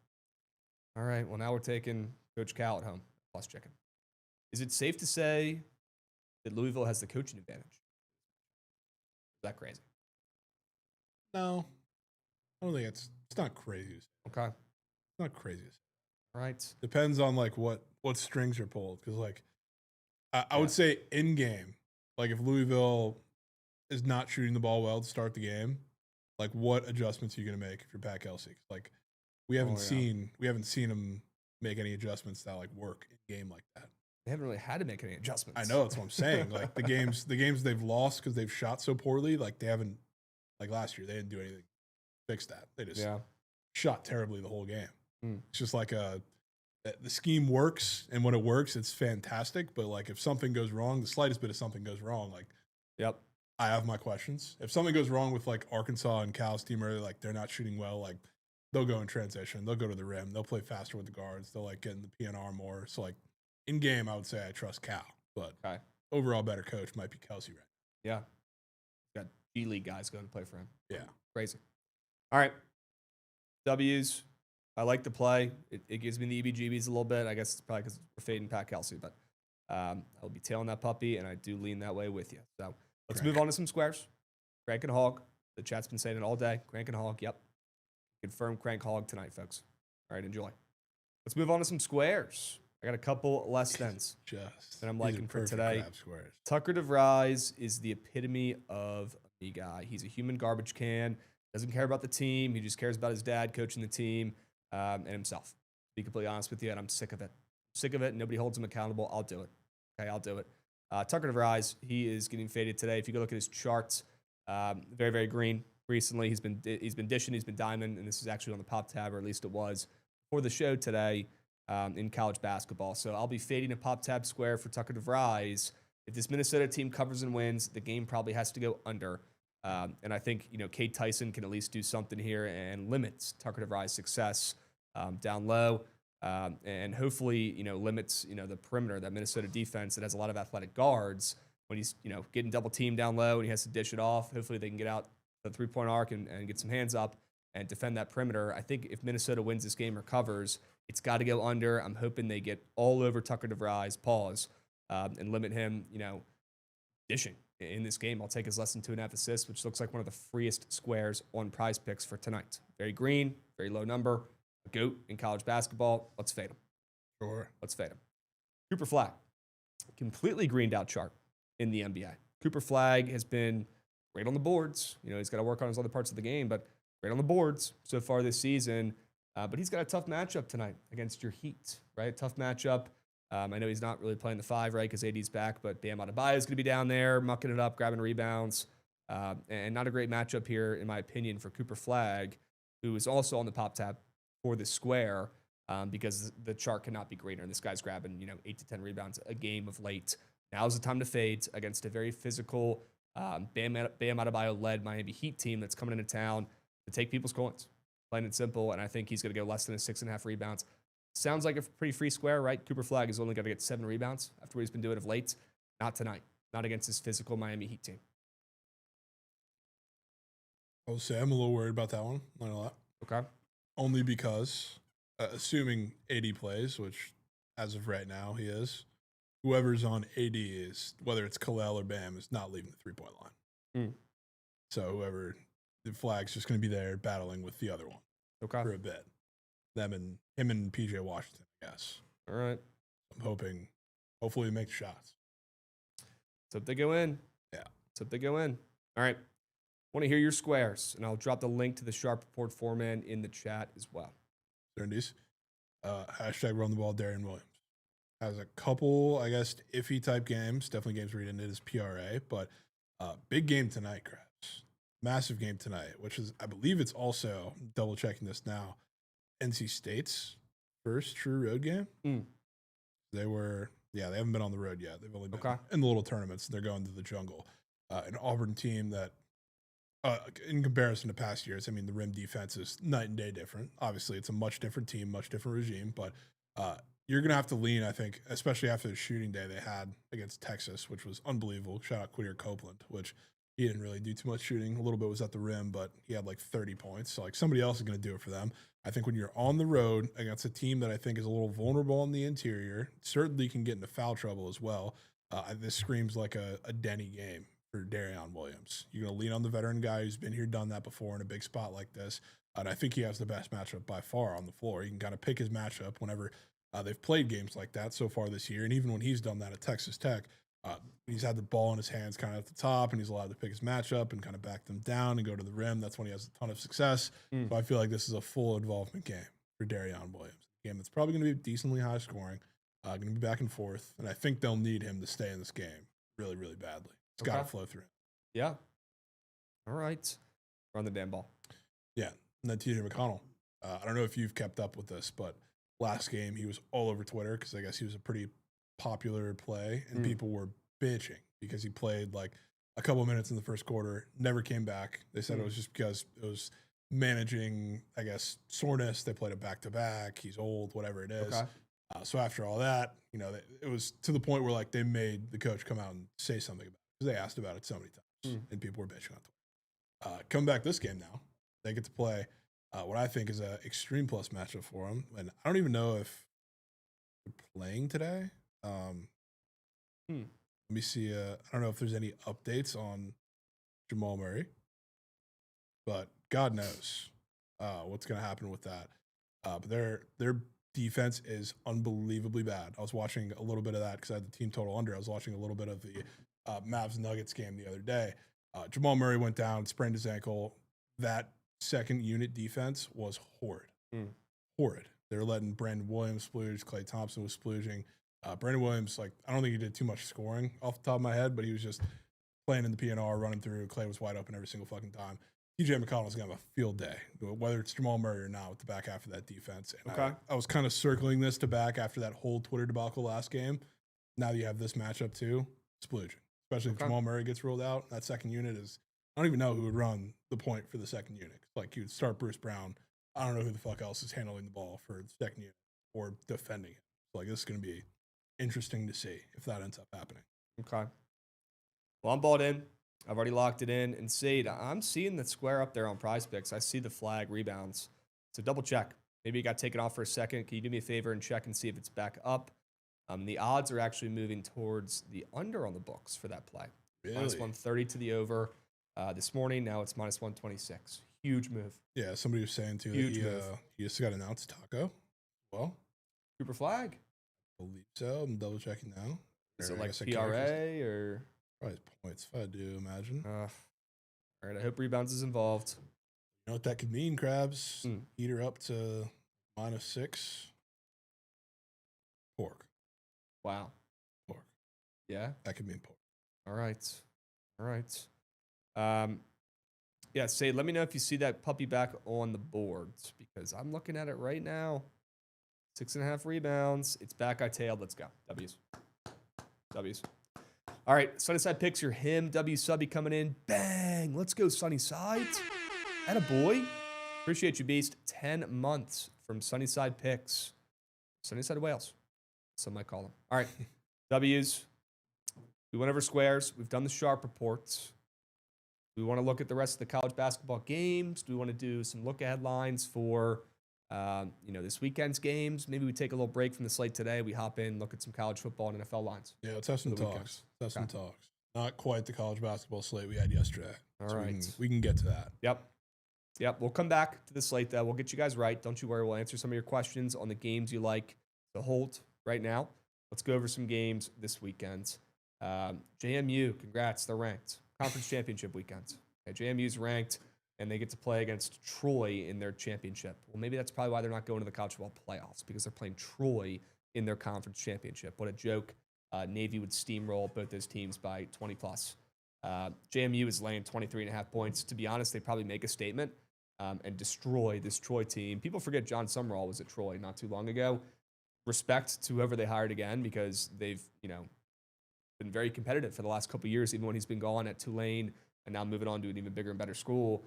All right. Well, now we're taking Coach Cal at home plus chicken. Is it safe to say that Louisville has the coaching advantage? Is that crazy? No. I don't think it's not crazy. Okay. It's not crazy. All right. Depends on what strings are pulled, because I would say in game, like if Louisville is not shooting the ball well to start the game, like what adjustments are you going to make if you're Pat Kelsey? Like we haven't seen them make any adjustments that like work in game like that. They haven't really had to make any adjustments. I know, that's what I'm saying. Like the games they've lost because they've shot so poorly. Like they haven't, like last year, they didn't do anything to fix that. They just shot terribly the whole game. It's just like the scheme works, and when it works, it's fantastic. But like if something goes wrong, the slightest bit of something goes wrong, like I have my questions. If something goes wrong with like Arkansas and Cal's team, or like they're not shooting well, like they'll go in transition, they'll go to the rim, they'll play faster with the guards, they'll like get in the PNR more. So like in game, I would say I trust Cal, but overall better coach might be Kelsey right now. Yeah, got G League guys going to play for him. Yeah, crazy. All right, W's. I like the play. It gives me the EBGBs a little bit. I guess it's probably because we're fading Pat Kelsey, but I'll be tailing that puppy, and I do lean that way with you. So let's move on to some squares. Crank and hog. The chat's been saying it all day. Crank and hog. Yep. Confirmed crank hog tonight, folks. All right, enjoy. Let's move on to some squares. I got a couple less thans that I'm liking for today. Tucker DeVries is the epitome of a me guy. He's a human garbage can. Doesn't care about the team. He just cares about his dad coaching the team and himself. To be completely honest with you, and I'm sick of it. Sick of it. Nobody holds him accountable. I'll do it. Okay, I'll do it. Tucker DeVries, he is getting faded today. If you go look at his charts, very, very green. Recently, he's been dishing, he's been diamond, and this is actually on the pop tab, or at least it was for the show today in college basketball. So I'll be fading a pop tab square for Tucker DeVries. If this Minnesota team covers and wins, the game probably has to go under. And I think Cade Tyson can at least do something here and limits Tucker DeVries' success down low, and hopefully limits the perimeter, that Minnesota defense that has a lot of athletic guards. When he's getting double teamed down low and he has to dish it off, hopefully they can get out the 3-point arc and get some hands up and defend that perimeter. I think if Minnesota wins this game or covers, it's got to go under. I'm hoping they get all over Tucker DeVries' paws and limit him, dishing in this game. I'll take his less than 2.5 assists, which looks like one of the freest squares on Prize Picks for tonight. Very green, very low number. A GOAT in college basketball. Let's fade him. Sure. Let's fade him. Cooper Flagg, completely greened out chart in the NBA. Cooper Flagg has been great on the boards. He's got to work on his other parts of the game, but great on the boards so far this season. But he's got a tough matchup tonight against your Heat, right? Tough matchup. I know he's not really playing the 5, right, because AD's back, but Bam Adebayo is going to be down there, mucking it up, grabbing rebounds. And not a great matchup here, in my opinion, for Cooper Flagg, who is also on the pop tab for this square because the chart cannot be greener. And this guy's grabbing, 8 to 10 rebounds a game of late. Now's the time to fade against a very physical Bam Adebayo-led Miami Heat team that's coming into town to take people's coins. Plain and simple, and I think he's going to go less than a 6.5 rebounds. Sounds like a pretty free square, right? Cooper Flagg is only going to get 7 rebounds after what he's been doing of late. Not tonight. Not against this physical Miami Heat team. I will say I'm a little worried about that one. Not a lot. Okay. Only because, assuming AD plays, which as of right now he is, whoever's on AD is, whether it's Khalil or Bam, is not leaving the 3-point line. So whoever, the Flagg's just going to be there battling with the other one for a bit. Him and PJ Washington, I guess. All right. I'm hopefully we make shots. Let's hope they go in. Yeah. Let's hope they go in. All right. I want to hear your squares, and I'll drop the link to the Sharp Report foreman in the chat as well. #, hashtag run the ball, Darian Williams. Has a couple, I guess, iffy type games. Definitely games where he didn't hit his PRA, but big game tonight, Krabs. Massive game tonight, which is, I believe it's also, double checking this now, NC State's first true road game. They haven't been on the road yet. They've only been in the little tournaments. They're going to the jungle. An Auburn team that, in comparison to past years, I mean, the rim defense is night and day different. Obviously, it's a much different team, much different regime, but you're going to have to lean, I think, especially after the shooting day they had against Texas, which was unbelievable. Shout out Quadir Copeland, which he didn't really do too much shooting. A little bit was at the rim, but he had like 30 points. So, like, somebody else is going to do it for them. I think when you're on the road against a team that I think is a little vulnerable in the interior, certainly can get into foul trouble as well. This screams like a Denny game for Darian Williams. You're going to lean on the veteran guy who's been here, done that before in a big spot like this. And I think he has the best matchup by far on the floor. He can kind of pick his matchup whenever They've played games like that so far this year, and even when he's done that at Texas Tech, he's had the ball in his hands kind of at the top, and he's allowed to pick his matchup and kind of back them down and go to the rim. That's when he has a ton of success. So I feel like this is a full involvement game for Darion Williams. A game that's probably going to be decently high scoring, going to be back and forth, and I think they'll need him to stay in this game really, really badly. It's got to flow through him. Yeah. All right. Run the damn ball. Yeah. And then TJ McConnell. I don't know if you've kept up with this, but last game he was all over Twitter because I guess he was a pretty popular play, and people were bitching because he played like a couple of minutes in the first quarter, never came back. They said it was just because it was managing, I guess, soreness. They played it back-to-back. He's old, whatever it is. Okay. So after all that, you know, it was to the point where like they made the coach come out and say something about it because they asked about it so many times, and people were bitching on Twitter. Come back this game now. They get to play what I think is an extreme plus matchup for them. And I don't even know if they're playing today. Let me see. I don't know if there's any updates on Jamal Murray, but God knows what's going to happen with that. But their defense is unbelievably bad. I was watching a little bit of that because I had the team total under. I was watching a little bit of the Mavs Nuggets game the other day. Jamal Murray went down, sprained his ankle. That second unit defense was horrid. Horrid. They were letting Brandon Williams splooge. Klay Thompson was splooging. Brandon Williams, like, I don't think he did too much scoring off the top of my head, but he was just playing in the PNR, running through. Klay was wide open every single fucking time. TJ McConnell's going to have a field day, whether it's Jamal Murray or not, with the back half of that defense. And I was kind of circling this to back after that whole Twitter debacle last game. Now that you have this matchup too, splooging. Especially if Jamal Murray gets ruled out. That second unit is, I don't even know who would run the point for the second unit. Like, you would start Bruce Brown. I don't know who the fuck else is handling the ball for the second unit or defending it. So, like, this is going to be interesting to see if that ends up happening. Okay. Well, I'm balled in. I've already locked it in. And Sade, I'm seeing the square up there on Prize Picks. I see the flag rebounds. So double check. Maybe you got taken off for a second. Can you do me a favor and check and see if it's back up? The odds are actually moving towards the under on the books for that play. Really? Minus 130 to the over this morning. Now it's minus 126. Huge move. Yeah, somebody was saying too Huge that he just got announced Taco. Well, Cooper flag. I believe so. I'm double checking now. Is it like PRA or? Probably points, if I do imagine. All right, I hope rebounds is involved. You know what that could mean, Krabs? Heat her up to -6. Pork. Wow. Pork. Yeah? That could mean pork. All right. Yeah, Say, let me know if you see that puppy back on the boards because I'm looking at it right now. 6.5 rebounds. It's back. I tailed. Let's go. W's. All right, Sunnyside picks your him. W Subby coming in. Bang. Let's go, Sunnyside. Atta boy. Appreciate you, Beast. 10 months from Sunnyside picks. Sunnyside Wales. Some might call them. All right, W's. We went over squares. We've done the sharp reports. We want to look at the rest of the college basketball games. Do we want to do some look-ahead lines for this weekend's games? Maybe we take a little break from the slate today. We hop in, look at some college football and NFL lines. Yeah, let's have some talks. Some talks. Not quite the college basketball slate we had yesterday. All right. We can get to that. Yep. We'll come back to the slate, though. We'll get you guys right. Don't you worry. We'll answer some of your questions on the games you like to hold right now. Let's go over some games this weekend. JMU, congrats. They're ranked. Conference championship weekends. Okay, JMU's ranked, and they get to play against Troy in their championship. Well, maybe that's probably why they're not going to the college football playoffs, because they're playing Troy in their conference championship. What a joke. Navy would steamroll both those teams by 20+. JMU is laying 23.5 points. To be honest, they probably make a statement and destroy this Troy team. People forget John Sumrall was at Troy not too long ago. Respect to whoever they hired again, because they've, been very competitive for the last couple of years, even when he's been gone at Tulane and now moving on to an even bigger and better school.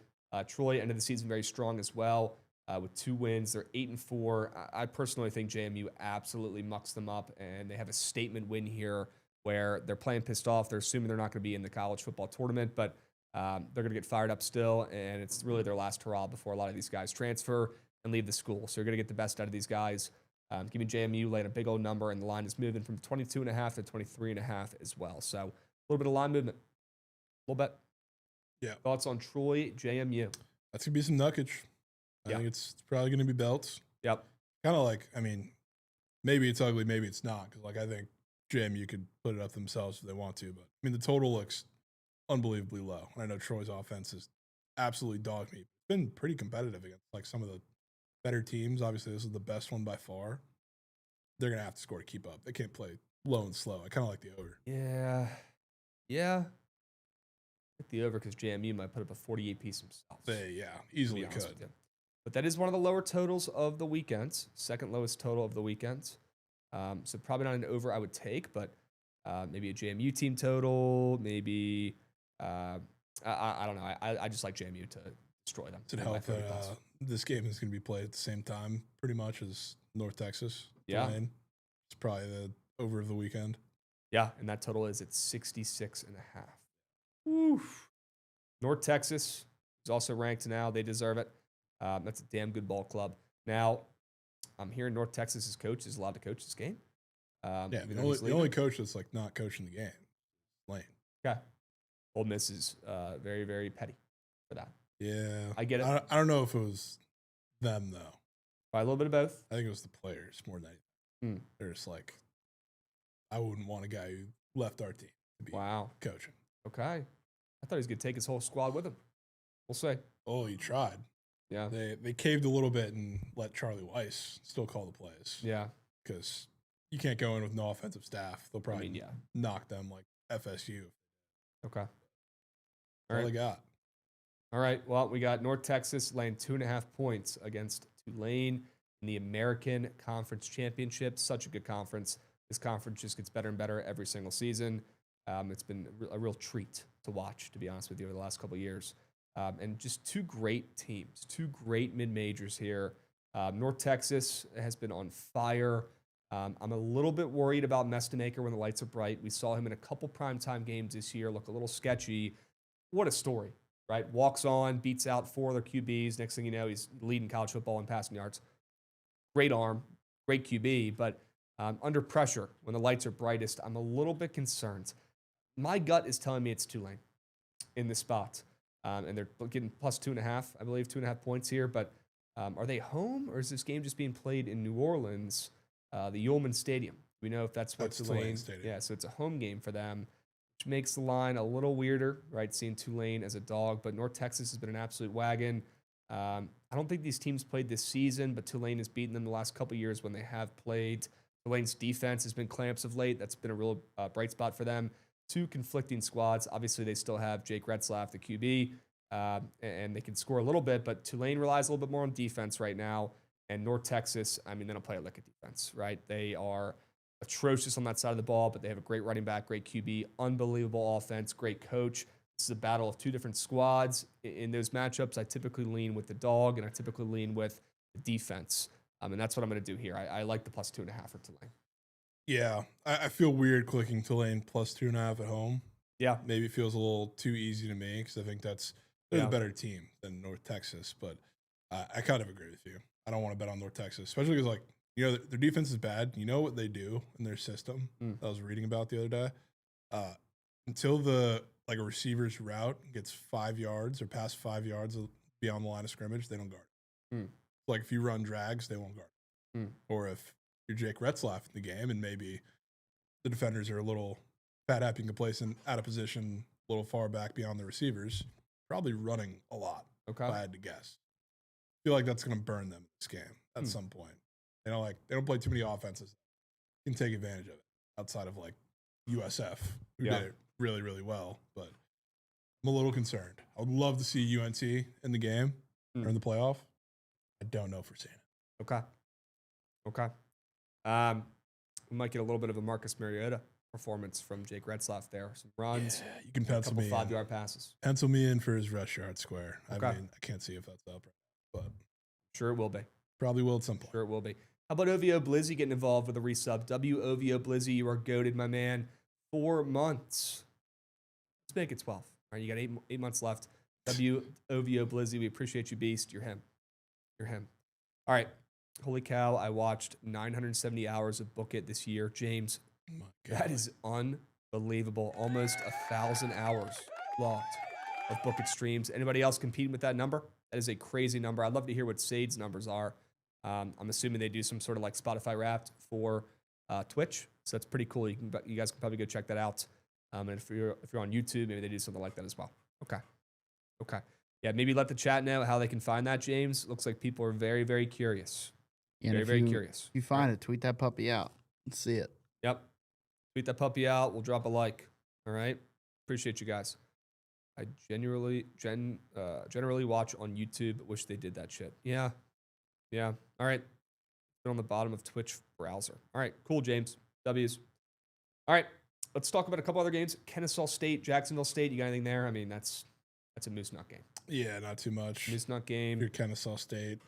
Troy ended the season very strong as well with 2 wins. They're 8-4. I personally think JMU absolutely mucks them up, and they have a statement win here where they're playing pissed off. They're assuming they're not going to be in the college football tournament, but they're going to get fired up still, and it's really their last hurrah before a lot of these guys transfer and leave the school. So you're going to get the best out of these guys. Give me JMU laying a big old number, and the line is moving from 22.5 to 23.5 as well. So a little bit of line movement, a little bit. Yeah. Thoughts on Troy, JMU? That's gonna be some knuckage. I think it's probably gonna be belts. Yep. Kind of like, maybe it's ugly, maybe it's not. Because, like, I think JMU could put it up themselves if they want to. But, I mean, the total looks unbelievably low. And I know Troy's offense is absolutely dog meat. It's been pretty competitive against, like, some of the better teams. Obviously, this is the best one by far. They're going to have to score to keep up. They can't play low and slow. I kind of like the over. Yeah. Yeah. Hit the over because JMU might put up a 48-piece themselves. They, easily could. But that is one of the lower totals of the weekends. Second lowest total of the weekends. So probably not an over I would take, but maybe a JMU team total. Maybe I don't know. I just like JMU to destroy them. To help that this game is going to be played at the same time, pretty much as North Texas. Yeah, it's probably the over of the weekend. Yeah, and that total is at 66.5. Oof. North Texas is also ranked now. They deserve it. That's a damn good ball club. Now, I'm hearing North Texas's coach is allowed to coach this game. The only coach that's like not coaching the game, Lane. Okay. Ole Miss is very, very petty for that. Yeah, I get it. I don't know if it was them though. By a little bit of both. I think it was the players more than anything. They're just like, I wouldn't want a guy who left our team to be coaching. Okay. I thought he was going to take his whole squad with him. We'll see. Oh, he tried. Yeah. They caved a little bit and let Charlie Weiss still call the plays. Yeah. Because you can't go in with no offensive staff. They'll probably knock them like FSU. Okay. All right. All they got. All right. Well, we got North Texas laying 2.5 points against Tulane in the American Conference Championship. Such a good conference. This conference just gets better and better every single season. It's been a real treat to watch, to be honest with you, over the last couple of years. And just two great teams, two great mid-majors here. North Texas has been on fire. I'm a little bit worried about Mestemaker when the lights are bright. We saw him in a couple primetime games this year, look a little sketchy. What a story, right? Walks on, beats out 4 other QBs. Next thing you know, he's leading college football in passing yards. Great arm, great QB, but under pressure when the lights are brightest, I'm a little bit concerned. My gut is telling me it's Tulane in this spot. And they're getting plus 2.5, I believe, 2.5 points here. But are they home, or is this game just being played in New Orleans, the Yulman Stadium? We know if that's what Tulane. Yeah, so it's a home game for them, which makes the line a little weirder, right? Seeing Tulane as a dog, but North Texas has been an absolute wagon. I don't think these teams played this season, but Tulane has beaten them the last couple of years when they have played. Tulane's defense has been clamps of late. That's been a real bright spot for them. Two conflicting squads. Obviously, they still have Jake Retzlaff, the QB, and they can score a little bit, but Tulane relies a little bit more on defense right now. And North Texas, I mean, they don't play a lick of defense, right? They are atrocious on that side of the ball, but they have a great running back, great QB, unbelievable offense, great coach. This is a battle of two different squads. In those matchups, I typically lean with the dog, and I typically lean with the defense. And that's what I'm going to do here. I like the plus 2.5 for Tulane. Yeah, I feel weird clicking Tulane plus 2.5 at home. Yeah. Maybe it feels a little too easy to me because I think they're a better team than North Texas. But I kind of agree with you. I don't want to bet on North Texas, especially because, like, you know, their defense is bad. You know what they do in their system. I was reading about the other day. Until a receiver's route gets 5 yards or past 5 yards beyond the line of scrimmage, they don't guard. Like, if you run drags, they won't guard. Or if you're Jake Retzlaff in the game and maybe the defenders are a little fat, happy, and complacent, out of position, a little far back beyond the receivers, probably running a lot, if I had to guess. I feel like that's going to burn them in this game at some point. They don't play too many offenses. You can take advantage of it outside of, like, USF, who did it really, really well. But I'm a little concerned. I would love to see UNT in the game or in the playoff. I don't know if we're seeing it. Okay. We might get a little bit of a Marcus Mariota performance from Jake Retzlaff there. Some runs. Yeah, you can pencil me in. 5-yard passes. Pencil me in for his rush yard square. Okay. I mean, I can't see if that's up, but sure it will be. Probably will at some point. Sure it will be. How about OVO Blizzy getting involved with a resub? WOVO Blizzy, you are goated, my man. 4 months. Let's make it 12. All right, you got 8 months left. WOVO Blizzy, we appreciate you, Beast. You're him. All right. Holy cow, I watched 970 hours of Bookit this year. James, that is unbelievable. Almost 1,000 hours logged of Bookit streams. Anybody else competing with that number? That is a crazy number. I'd love to hear what Sade's numbers are. I'm assuming they do some sort of like Spotify Wrapped for Twitch, so that's pretty cool. You guys can probably go check that out. And if you're on YouTube, maybe they do something like that as well. Okay. Yeah, maybe let the chat know how they can find that, James. Looks like people are very, very curious. Very curious. If you find it, tweet that puppy out. Let's see it. Yep. Tweet that puppy out. We'll drop a like. All right. Appreciate you guys. I generally watch on YouTube. Wish they did that shit. Yeah. All right. On the bottom of Twitch browser. All right. Cool, James. W's. All right. Let's talk about a couple other games. Kennesaw State, Jacksonville State. You got anything there? I mean, that's a Moose Nut game. Yeah, not too much. Moose Nut game. Your Kennesaw State.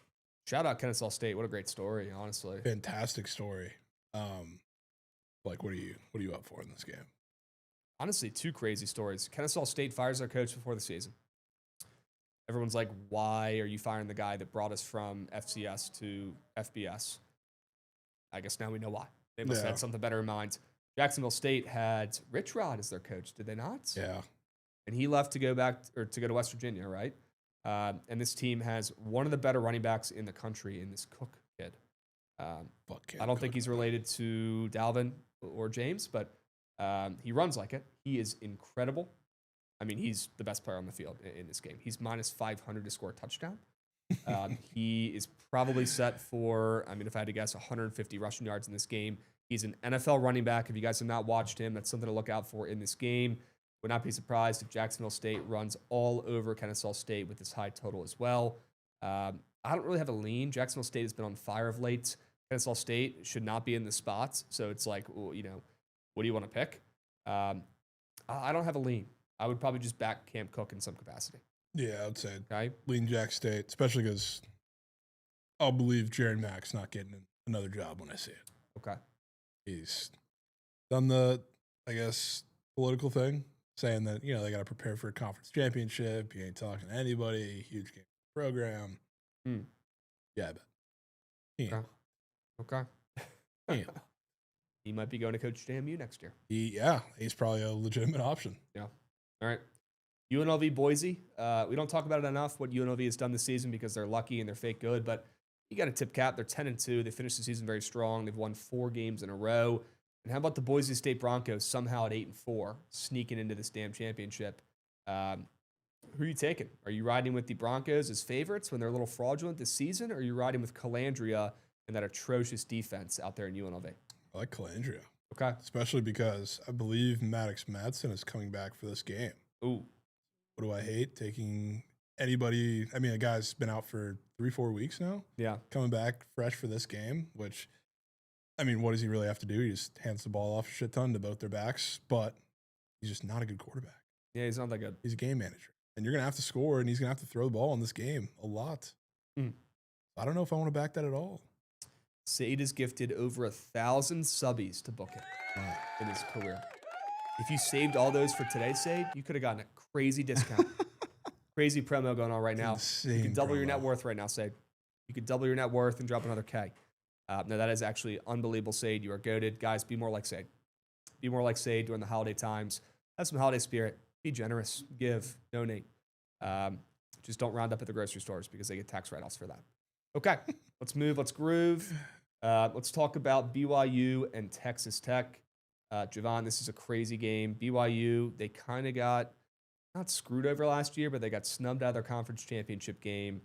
Shout out Kennesaw State. What a great story, honestly. Fantastic story. Like, what are you up for in this game? Honestly, two crazy stories. Kennesaw State fires their coach before the season. Everyone's like, why are you firing the guy that brought us from FCS to FBS? I guess now we know why. They must have had something better in mind. Jacksonville State had Rich Rod as their coach, did they not? Yeah. And he left to go to West Virginia, right? And this team has one of the better running backs in the country in this Cook kid. I don't think he's related to Dalvin or James, but he runs like it. He is incredible. I mean, he's the best player on the field in this game. He's minus 500 to score a touchdown. He is probably set for, I mean, if I had to guess, 150 rushing yards in this game. He's an NFL running back. If you guys have not watched him, that's something to look out for in this game. Would not be surprised if Jacksonville State runs all over Kennesaw State with this high total as well. I don't really have a lean. Jacksonville State has been on fire of late. Kennesaw State should not be in the spots. So it's like, well, what do you want to pick? I don't have a lean. I would probably just back Cam Cook in some capacity. Yeah, I would say lean Jack State, especially because I'll believe Jared Mack's not getting another job when I see it. Okay. He's done the, I guess, political thing, saying that, they got to prepare for a conference championship. You ain't talking to anybody. Huge game program. Yeah, I bet. Okay. He might be going to coach JMU next year. He's probably a legitimate option. Yeah. All right. UNLV Boise. We don't talk about it enough, what UNLV has done this season, because they're lucky and they're fake good, but you got to tip cap. They're 10-2. They finished the season very strong. They've won 4 games in a row. And how about the Boise State Broncos somehow at 8-4, sneaking into this damn championship? Who are you taking? Are you riding with the Broncos as favorites when they're a little fraudulent this season, or are you riding with Calandria and that atrocious defense out there in UNLV? I like Calandria. Okay. Especially because I believe Maddox Madsen is coming back for this game. Ooh. What do I hate? Taking anybody. I mean, a guy's been out for 3-4 weeks now. Yeah. Coming back fresh for this game, which, I mean, what does he really have to do? He just hands the ball off a shit ton to both their backs, but he's just not a good quarterback. Yeah, he's not that good. He's a game manager. And you're going to have to score, and he's going to have to throw the ball in this game a lot. I don't know if I want to back that at all. Sade has gifted over 1,000 subbies to Bookit in his career. If you saved all those for today, Sade, you could have gotten a crazy discount. Crazy promo going on right now. You can double your net worth right now, Sade. You could double your net worth and drop another K. No, that is actually unbelievable, Sade. You are goated. Guys, be more like Sade. Be more like Sade during the holiday times. Have some holiday spirit. Be generous. Give. Donate. Just don't round up at the grocery stores because they get tax write-offs for that. Okay, let's move. Let's groove. Let's talk about BYU and Texas Tech. Jovan, this is a crazy game. BYU, they kind of got not screwed over last year, but they got snubbed out of their conference championship game.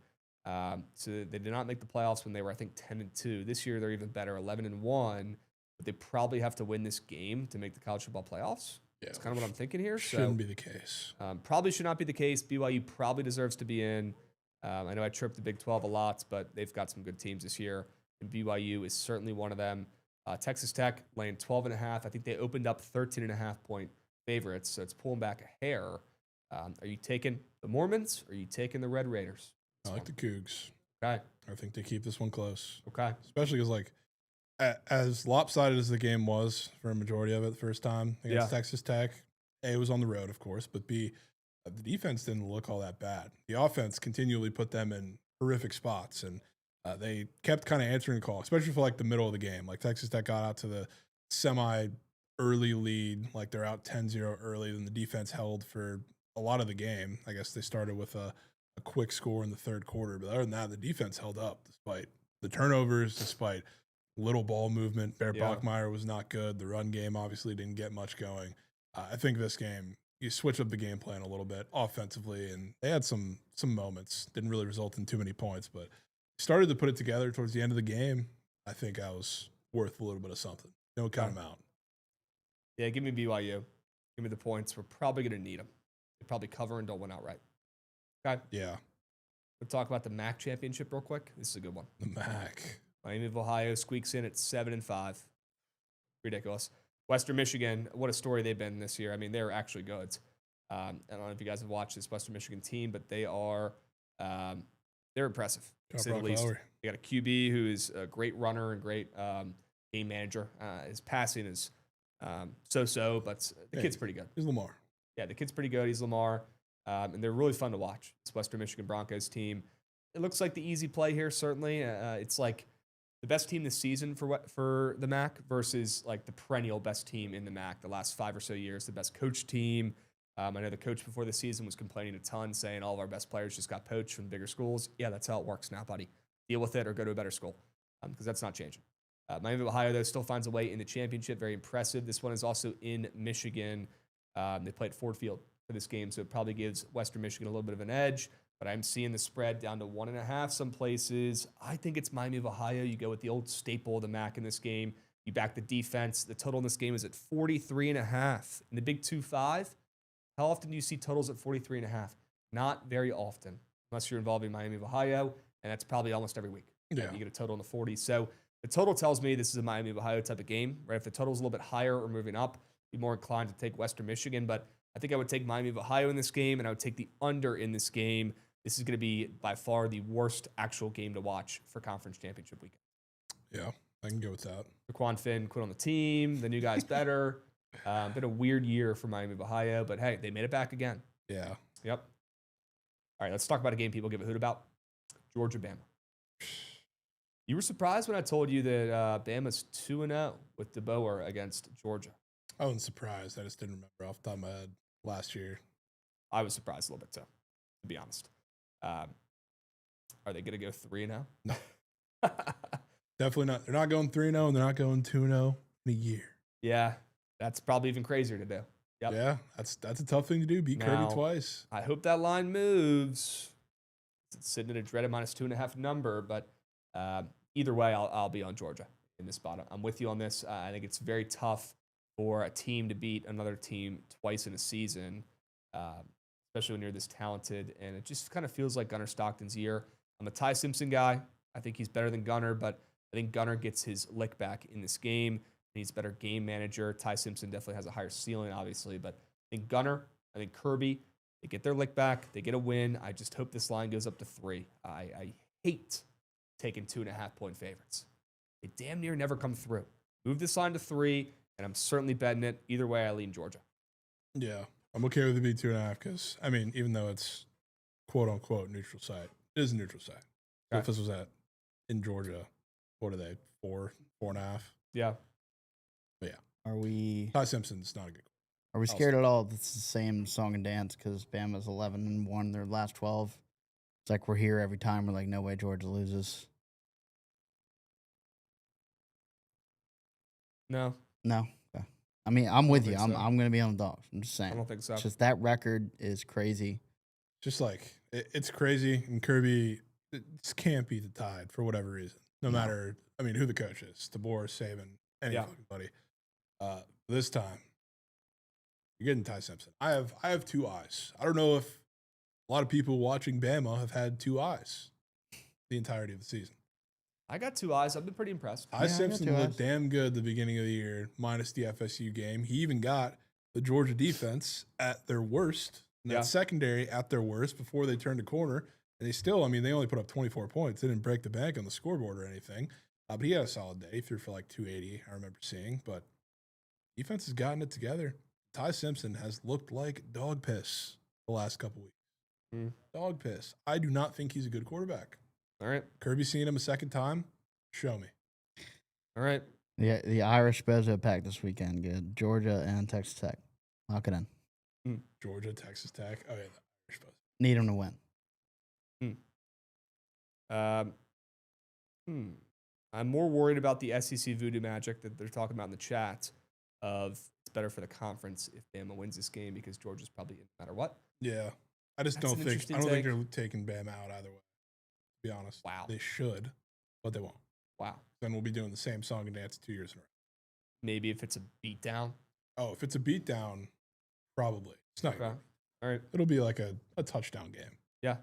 So they did not make the playoffs when they were, I think, 10-2. This year, they're even better, 11-1. But they probably have to win this game to make the college football playoffs. Yeah, that's kind of what I'm thinking here. Shouldn't be the case. Probably should not be the case. BYU probably deserves to be in. I know I tripped the Big 12 a lot, but they've got some good teams this year, and BYU is certainly one of them. Texas Tech laying 12.5. I think they opened up 13.5-point favorites, so it's pulling back a hair. Are you taking the Mormons, or are you taking the Red Raiders? I like the Cougs. Okay. I think they keep this one close. Okay. Especially because, like, as lopsided as the game was for a majority of it the first time against Texas Tech, A, it was on the road, of course, but B, the defense didn't look all that bad. The offense continually put them in horrific spots, and they kept kind of answering the call, especially for, like, the middle of the game. Like, Texas Tech got out to the semi-early lead, like they're out 10-0 early, and the defense held for a lot of the game. I guess they started with a quick score in the third quarter, but other than that, the defense held up despite The turnovers, despite little ball movement, Bear Bachmeier was not good. The run game obviously didn't get much going. I think this game, you switch up the game plan a little bit offensively, and they had some moments. Didn't really result in too many points, but started to put it together towards the end of the game. I think I was worth a little bit of something. Don't count them out. Yeah, give me BYU. Give me the points. We're probably going to need them. They probably cover and don't win outright. Okay. Yeah. We'll talk about the MAC championship real quick. This is a good one. The MAC. Miami of Ohio squeaks in at 7-5. Ridiculous. Western Michigan, what a story they've been this year. I mean, they're actually good. I don't know if you guys have watched this Western Michigan team, but they are they're impressive, to say the least. They got a QB who is a great runner and great game manager. His passing is so-so, but the kid's pretty good. He's Lamar. Yeah, the kid's pretty good. He's Lamar. And they're really fun to watch. This Western Michigan Broncos team. It looks like the easy play here, certainly. It's like the best team this season for the MAC versus like the perennial best team in the MAC the last 5 or so years, the best coach team. I know the coach before the season was complaining a ton, saying all of our best players just got poached from bigger schools. Yeah, that's how it works now, buddy. Deal with it or go to a better school because that's not changing. Miami of Ohio, though, still finds a way in the championship. Very impressive. This one is also in Michigan. They play at Ford Field for this game, so it probably gives Western Michigan a little bit of an edge. But I'm seeing the spread down to 1.5 some places. I think it's Miami of Ohio. You go with the old staple of the MAC in this game. You back the defense. The total in this game is at 43.5. In the Big 2-5, how often do you see totals at 43.5? Not very often, unless you're involving Miami of Ohio, and that's probably almost every week. Yeah. You get a total in the 40s. So the total tells me this is a Miami of Ohio type of game, right? If the total's a little bit higher or moving up, I'd be more inclined to take Western Michigan, but I think I would take Miami of Ohio in this game, and I would take the under in this game. This is going to be by far the worst actual game to watch for conference championship weekend. Yeah, I can go with that. Raquan Finn quit on the team. The new guy's better. Been a weird year for Miami of Ohio, but hey, they made it back again. Yeah. Yep. All right, let's talk about a game people give a hoot about. Georgia, Bama. You were surprised when I told you that Bama's 2-0 with DeBoer against Georgia. I wasn't surprised. I just didn't remember off the top of my head last year. I was surprised a little bit too, to be honest. Are they going to go 3-0? No. Definitely not. They're not going 3-0, and they're not going 2-0 in a year. Yeah, that's probably even crazier to do. Yep. Yeah, that's a tough thing to do. Beat Kirby twice. I hope that line moves. It's sitting at a dreaded -2.5 number, but either way, I'll be on Georgia in this spot. I'm with you on this. I think it's very tough for a team to beat another team twice in a season, especially when you're this talented. And it just kind of feels like Gunnar Stockton's year. I'm a Ty Simpson guy. I think he's better than Gunnar, but I think Gunnar gets his lick back in this game. He's a better game manager. Ty Simpson definitely has a higher ceiling, obviously, but I think Gunnar, I think Kirby, they get their lick back. They get a win. I just hope this line goes up to 3. I hate taking 2.5-point favorites. They damn near never come through. Move this line to 3, and I'm certainly betting it. Either way, I lean Georgia. Yeah, I'm okay with it being 2.5 because, I mean, even though it's quote-unquote neutral site, it is a neutral site. Okay. If this was in Georgia, what are they, 4.5? Yeah. But yeah. Are we... Ty Simpson's not a good. Are we scared at all that it's the same song and dance because Bama's 11-1 their last 12? It's like we're here every time. We're like, no way Georgia loses. No. No. Okay. I mean, I'm with you. I'm going to be on the dogs. I'm just saying. I don't think so. It's just that record is crazy. Just like, it's crazy, and Kirby just can't beat the Tide for whatever reason. No matter, I mean, who the coach is. DeBoer, Saban, anybody. This time, you're getting Ty Simpson. I have 2 eyes. I don't know if a lot of people watching Bama have had 2 eyes the entirety of the season. I got 2 eyes. I've been pretty impressed. Ty Simpson looked damn good at the beginning of the year, minus the FSU game. He even got the Georgia defense at their worst, and that secondary at their worst before they turned a corner. And they still, I mean, they only put up 24 points. They didn't break the bank on the scoreboard or anything. But he had a solid day. He threw for like 280, I remember seeing. But defense has gotten it together. Ty Simpson has looked like dog piss the last couple weeks. Dog piss. I do not think he's a good quarterback. All right. Kirby's seen him a second time. Show me. All right. Yeah, the Irish Bears pack this weekend. Good. Georgia and Texas Tech. Lock it in. Georgia, Texas Tech. Oh, yeah. The Irish Bears. Need them to win. I'm more worried about the SEC voodoo magic that they're talking about in the chat of it's better for the conference if Bama wins this game because Georgia's probably in no matter what. Yeah. I just That's don't an think interesting I don't think take. they're taking Bama out either way. To be honest. Wow. They should, but they won't. Wow. Then we'll be doing the same song and dance 2 years in a row. Maybe if it's a beatdown. Oh, if it's a beatdown, probably. It's not. Okay. All right. It'll be like a touchdown game. Yeah.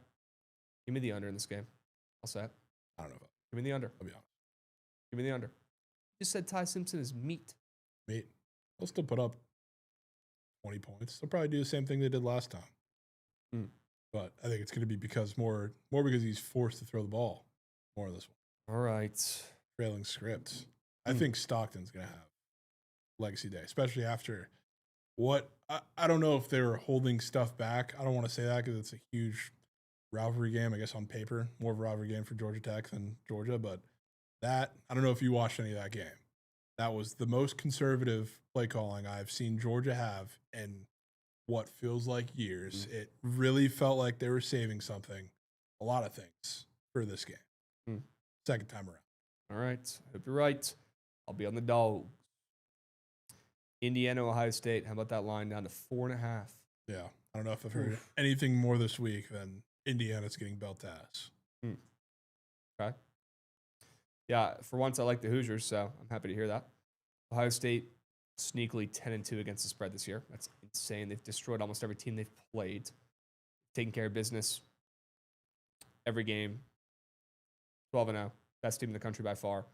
Give me the under in this game. I'll say it. I don't know. Give me the under. I'll be honest. Give me the under. You just said Ty Simpson is meat. Mate, they'll still put up 20 points. They'll probably do the same thing they did last time. But I think it's going to be because more because he's forced to throw the ball more of this one. All right. Trailing scripts. I think Stockton's going to have legacy day, especially after what I don't know if they were holding stuff back. I don't want to say that because it's a huge rivalry game, I guess, on paper. More of a rivalry game for Georgia Tech than Georgia. But that, I don't know if you watched any of that game. That was the most conservative play calling I've seen Georgia have in what feels like years. It really felt like they were saving something, a lot of things, for this game. Second time around. All right. Hope you're right. I'll be on the dog. Indiana, Ohio State. How about that line down to 4.5? Yeah. I don't know if I've heard anything more this week than Indiana's getting belt ass. Okay. Yeah, for once I like the Hoosiers, so I'm happy to hear that. Ohio State sneakily 10-2 against the spread this year. That's insane. They've destroyed almost every team they've played, taking care of business every game. 12-0, best team in the country by far.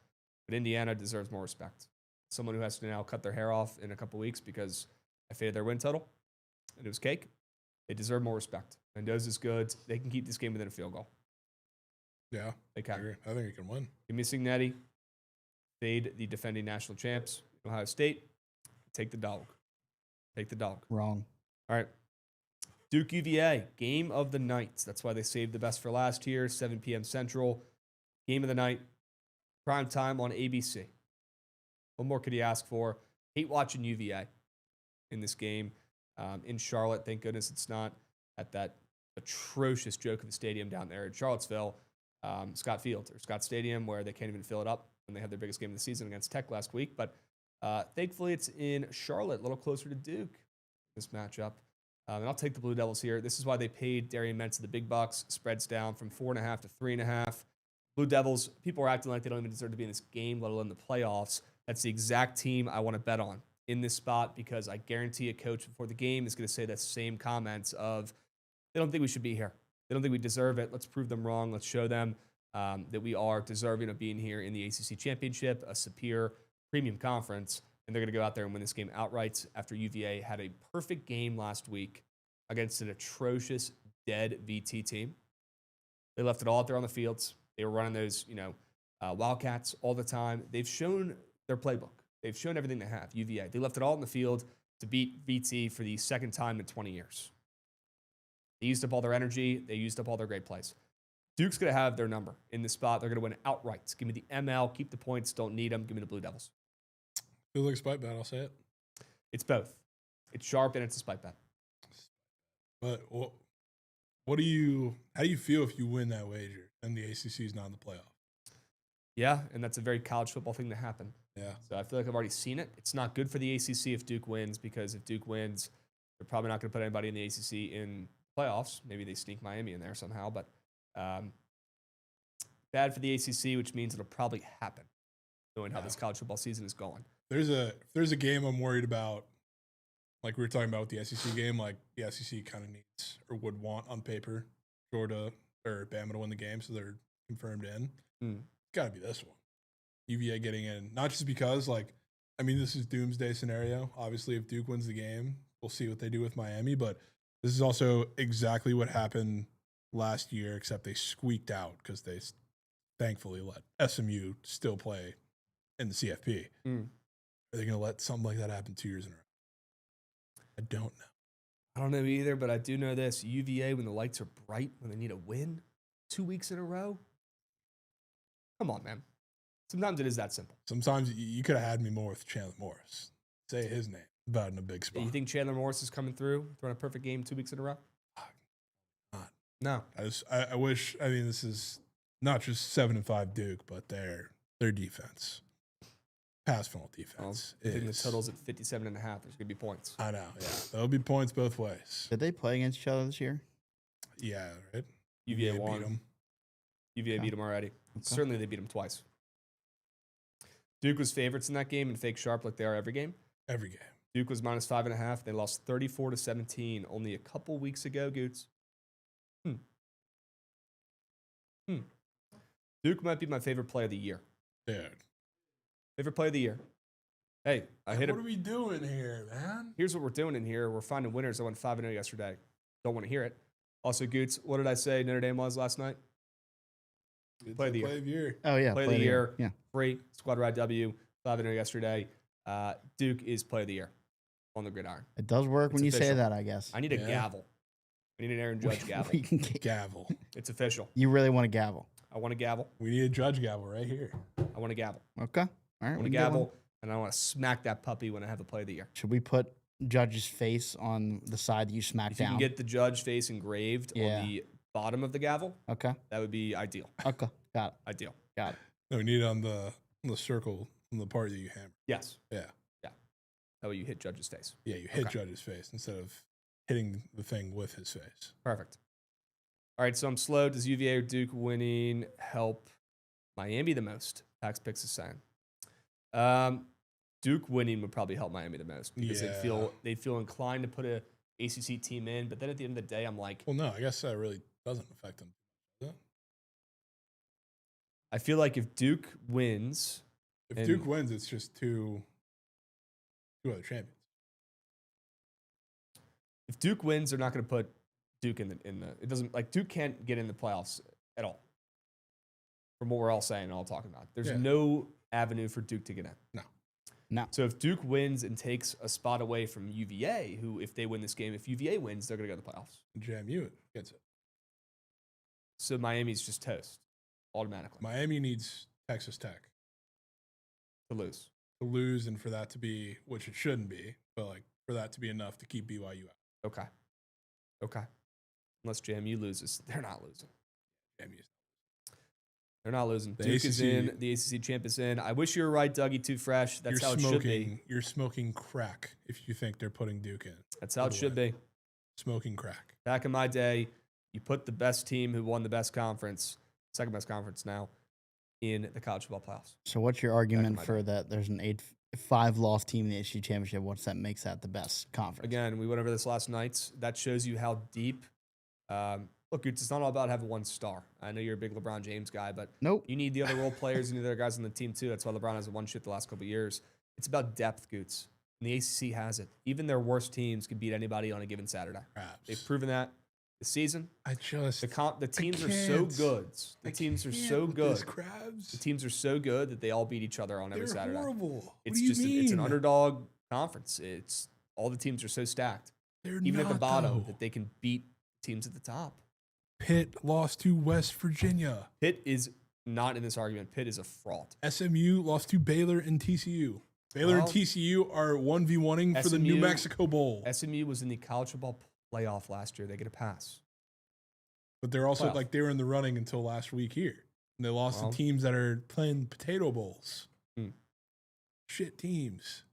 But Indiana deserves more respect. Someone who has to now cut their hair off in a couple weeks because I faded their win total, and it was cake. They deserve more respect. Mendoza's good. They can keep this game within a field goal. Yeah, They can. I think it can win. Give me Signetti. Fade the defending national champs, Ohio State. Take the dog. Take the dog. Wrong. All right. Duke UVA, game of the night. That's why they saved the best for last year, 7 p.m. Central. Game of the night. Prime time on ABC. What more could he ask for? Hate watching UVA in this game. In Charlotte, thank goodness it's not at that atrocious joke of a stadium down there in Charlottesville, Scott Field or Scott Stadium, where they can't even fill it up when they had their biggest game of the season against Tech last week. But thankfully, it's in Charlotte, a little closer to Duke, this matchup. And I'll take the Blue Devils here. This is why they paid Darian Mensah the big bucks. Spreads down from 4.5 to 3.5. Blue Devils, people are acting like they don't even deserve to be in this game, let alone the playoffs. That's the exact team I want to bet on in this spot because I guarantee a coach before the game is going to say that same comments of, they don't think we should be here. They don't think we deserve it. Let's prove them wrong. Let's show them that we are deserving of being here in the ACC Championship, a superior premium conference, and they're going to go out there and win this game outright after UVA had a perfect game last week against an atrocious, dead VT team. They left it all out there on the fields. They were running those, Wildcats all the time. They've shown their playbook. They've shown everything they have, UVA. They left it all in the field to beat VT for the second time in 20 years. They used up all their energy. They used up all their great plays. Duke's going to have their number in this spot. They're going to win outright. Give me the ML. Keep the points. Don't need them. Give me the Blue Devils. Feels like a spite bet. I'll say it. It's both. It's sharp and it's a spite bet. But how do you feel if you win that wager and the ACC is not in the playoff? Yeah, and that's a very college football thing to happen. Yeah. So I feel like I've already seen it. It's not good for the ACC if Duke wins because if Duke wins, they're probably not going to put anybody in the ACC in playoffs. Maybe they sneak Miami in there somehow, but bad for the ACC, which means it'll probably happen, knowing how this college football season is going. There's a game I'm worried about, like we were talking about with the SEC game, like the SEC kind of needs or would want on paper Georgia or Bama to win the game, so they're confirmed in. It's got to be this one. UVA getting in, not just because, this is doomsday scenario. Obviously, if Duke wins the game, we'll see what they do with Miami, but this is also exactly what happened last year, except they squeaked out because they thankfully let SMU still play in the CFP. Are they going to let something like that happen 2 years in a row? I don't know. I don't know either, but I do know this. UVA, when the lights are bright, when they need a win 2 weeks in a row. Come on, man. Sometimes it is that simple. Sometimes you could have had me more with Chandler Morris. Say his name about in a big spot. You think Chandler Morris is coming through, throwing a perfect game 2 weeks in a row? Not. No. I wish, this is not just 7-5 Duke, but their defense, pass funnel defense. I think the total's at 57.5. There's going to be points. I know, yeah. There'll be points both ways. Did they play against each other this year? Yeah, right? UVA won. beat them. UVA beat them already. Okay. Certainly they beat them twice. Duke was favorites in that game and fake sharp like they are every game. Every game. Duke was -5.5. They lost 34-17 only a couple weeks ago, Goots. Duke might be my favorite play of the year. Dude. Favorite play of the year. Hey, I hit it. What are we doing here, man? Here's what we're doing in here. We're finding winners. I went 5-0 yesterday. Don't want to hear it. Also, Goots, what did I say Notre Dame was last night? Play of the year. Oh, yeah. Play of the year. Yeah. Free. Squad Ride W. 5-0 yesterday. Duke is play of the year on the gridiron. It does work when you say official. that, I guess. I need a gavel. I need an Aaron Judge gavel. We can get, Gavel. It's official. you really want a gavel? I want a gavel. We need a judge gavel right here. I want a gavel. Okay. All right. I want a we can get one. gavel, and I want to smack that puppy when I have the play of the year. Should we put Judge's face on the side that you smack If you down? can get the Judge face engraved Yeah. on the bottom of the gavel, Okay. that would be ideal. Okay. Got it. Ideal. Got it. No, we need it on the circle, on the part that you hammer. Yes. Yeah. That way you hit Judge's face. Yeah, you hit Okay. Judge's face instead of hitting the thing with his face. Perfect. All right, so I'm slow. Does UVA or Duke winning help Miami the most? Pax Picks is saying. Duke winning would probably help Miami the most because they feel inclined to put a ACC team in. But then at the end of the day, I'm like, Well, no, I guess that really doesn't affect them. does it? I feel like if Duke wins, If And- Duke wins, it's just two other champions. if Duke wins, they're not going to put Duke in the. It doesn't like Duke can't get in the playoffs at all. From what we're all saying and all talking about, there's Yeah. no avenue for Duke to get in. No. So if Duke wins and takes a spot away from UVA, who if they win this game, if UVA wins, they're going to go to the playoffs. JMU gets it. So Miami's just toast automatically Miami needs Texas Tech to lose. to lose and for that to be, which it shouldn't be, but like for that to be enough to keep BYU out. Okay. Unless JMU loses, they're not losing. JMU's They're not losing. The Duke is ACC in. The ACC champ is in. I wish you were right, Dougie. Too fresh. That's how it should be. You're smoking crack if you think they're putting Duke in. That's how it should be. Smoking crack. Back in my day, you put the best team who won the best conference, second best conference now, in the college football playoffs. So what's your argument my for that? There's an 5-loss team in the ACC championship. What's that makes that the best conference? Again, we went over this last night. That shows you how deep. Look, it's not all about having one star. I know you're a big LeBron James guy, but Nope. you need the other role players. You need the other guys on the team too. That's why LeBron hasn't won shit the last couple of years. It's about depth, Goots. And the ACC has it. Even their worst teams can beat anybody on a given Saturday. Perhaps. They've proven that this season. I just The teams are so can't. good. The teams are so good. Krabs. The teams are so good that they all beat each other on every They're Saturday. horrible. It's what do you just mean? it's an underdog conference. It's all the teams are so stacked, They're even at the not, bottom, though. that they can beat teams at the top. Pitt lost to West Virginia. Pitt is not in this argument. Pitt is a fraud. SMU lost to Baylor and TCU. Baylor and Well, TCU are 1v1ing for the New SMU Mexico Bowl. SMU was in the college football playoff last year. They get a pass. But they're also playoff. like they were in the running until last week here. And they lost Well. to teams that are playing potato bowls. Hmm. Shit teams.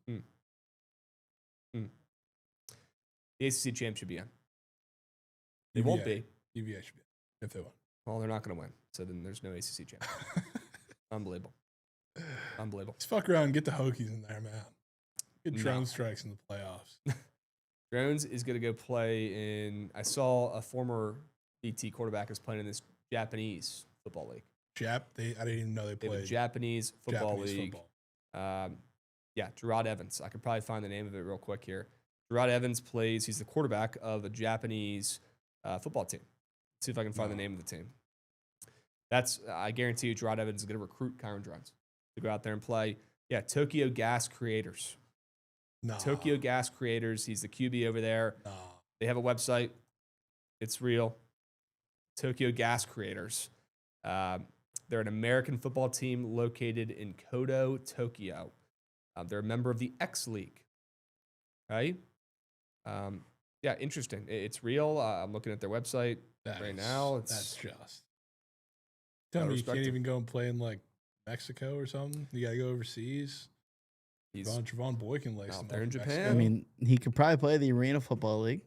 The ACC champ should be in. They won't be. UVA should be if they won. Well, they're not going to win. So then there's no ACC champ. Unbelievable. Let's fuck around and get the Hokies in there, man. Get No. drone strikes in the playoffs. Jones is going to go play in. I saw a former BT quarterback is playing in this Japanese football league. I didn't even know they They have a played Japanese football Japanese league. football. Yeah, Gerard Evans. I could probably find the name of it real quick here. Gerard Evans plays. He's the quarterback of a Japanese football team. See if I can find the name of the team. I guarantee you, Gerard Evans is going to recruit Kyron Drones to go out there and play. Yeah, Tokyo Gas Creators. No. Tokyo Gas Creators. He's the QB over there. No. They have a website. It's real. Tokyo Gas Creators. They're an American football team located in Kodo, Tokyo. They're a member of the X League. Right? Yeah, interesting. It's real. I'm looking at their website right now. That's just Tell Gotta me you respect can't him. even go and play in like Mexico or something. You got to go overseas. He's Javon Boykin lace out him there up in Mexico. Japan. I mean, he could probably play the Arena Football League.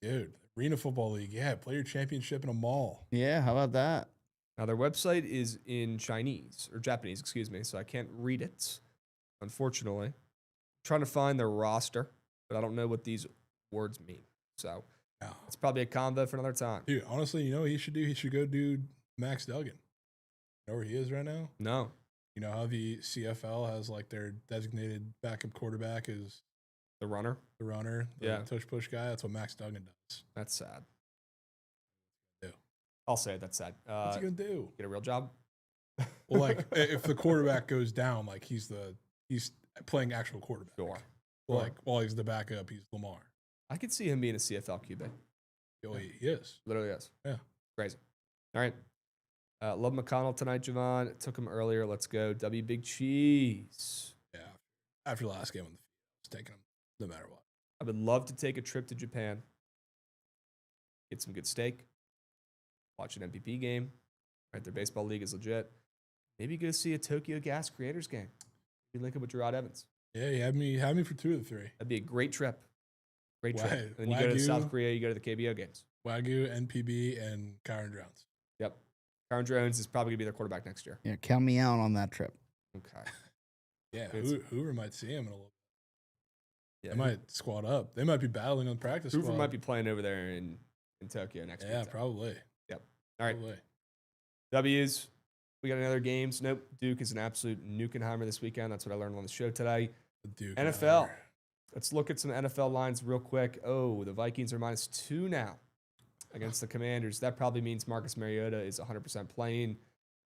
Dude, Arena Football League. Yeah, play your championship in a mall. Yeah, how about that? Now, their website is in Chinese, or Japanese, excuse me, so I can't read it, unfortunately. I'm trying to find their roster, but I don't know what these words mean. So Yeah. it's probably a combo for another time. Dude, honestly, you know what he should do? He should go do Max Duggan. You know where he is right now? No. You know how the CFL has like their designated backup quarterback is The runner? the runner, the Yeah. tush push guy? That's what Max Duggan does. That's sad. Yeah. I'll say it, that's sad. What's he going to do? Get a real job? Well, like if the quarterback goes down, like he's playing actual quarterback. Sure. Well, like while he's the backup, he's Lamar. I could see him being a CFL QB. Oh, he is. Literally is. Yeah. Crazy. All right. Love McConnell tonight, Jovan. Took him earlier. Let's go. W Big Cheese. Yeah. After last game on the field, I was taking him no matter what. I would love to take a trip to Japan, get some good steak, watch an MVP game. Right, their baseball league is legit. Maybe go see a Tokyo Gas Creators game. Maybe link up with Gerard Evans. Yeah, he had me for 2 of the 3. That'd be a great trip. Great trip. Why- And then you go to Wagyu? South Korea, you go to the KBO games. Wagyu, NPB, and Kyron Jones. Yep. Kyron Jones is probably going to be their quarterback next year. Yeah, count me out on that trip. Okay. Yeah, It's- Hoover might see him in a little bit. Yeah. They might squad up. They might be battling on the practice Hoover squad. might be playing over there in Tokyo next week. Yeah, probably. Yep. All right. Probably. W's. We got any other games? Nope. Duke is an absolute Nukenheimer this weekend. That's what I learned on the show today. Duke NFL. Hoover. Let's look at some NFL lines real quick. Oh, the Vikings are -2 now against the Commanders. That probably means Marcus Mariota is 100% playing.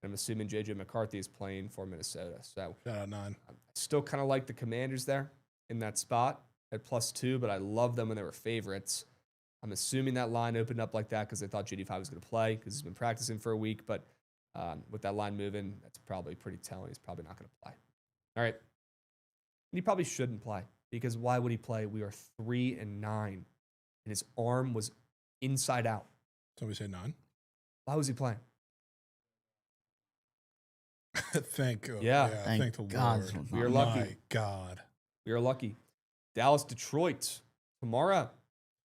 I'm assuming J.J. McCarthy is playing for Minnesota. So Shout out 9. I still kind of like the Commanders there in that spot at +2, but I love them when they were favorites. I'm assuming that line opened up like that because they thought GD5 was going to play because he's been practicing for a week. But with that line moving, that's probably pretty telling. He's probably not going to play. All right. And he probably shouldn't play because why would he play? We are 3-9, and his arm was inside out. Somebody say 9. Why was he playing? Thank Yeah. thank the God, Lord. this one's We are not- lucky. My God. We are lucky. Dallas, Detroit tomorrow.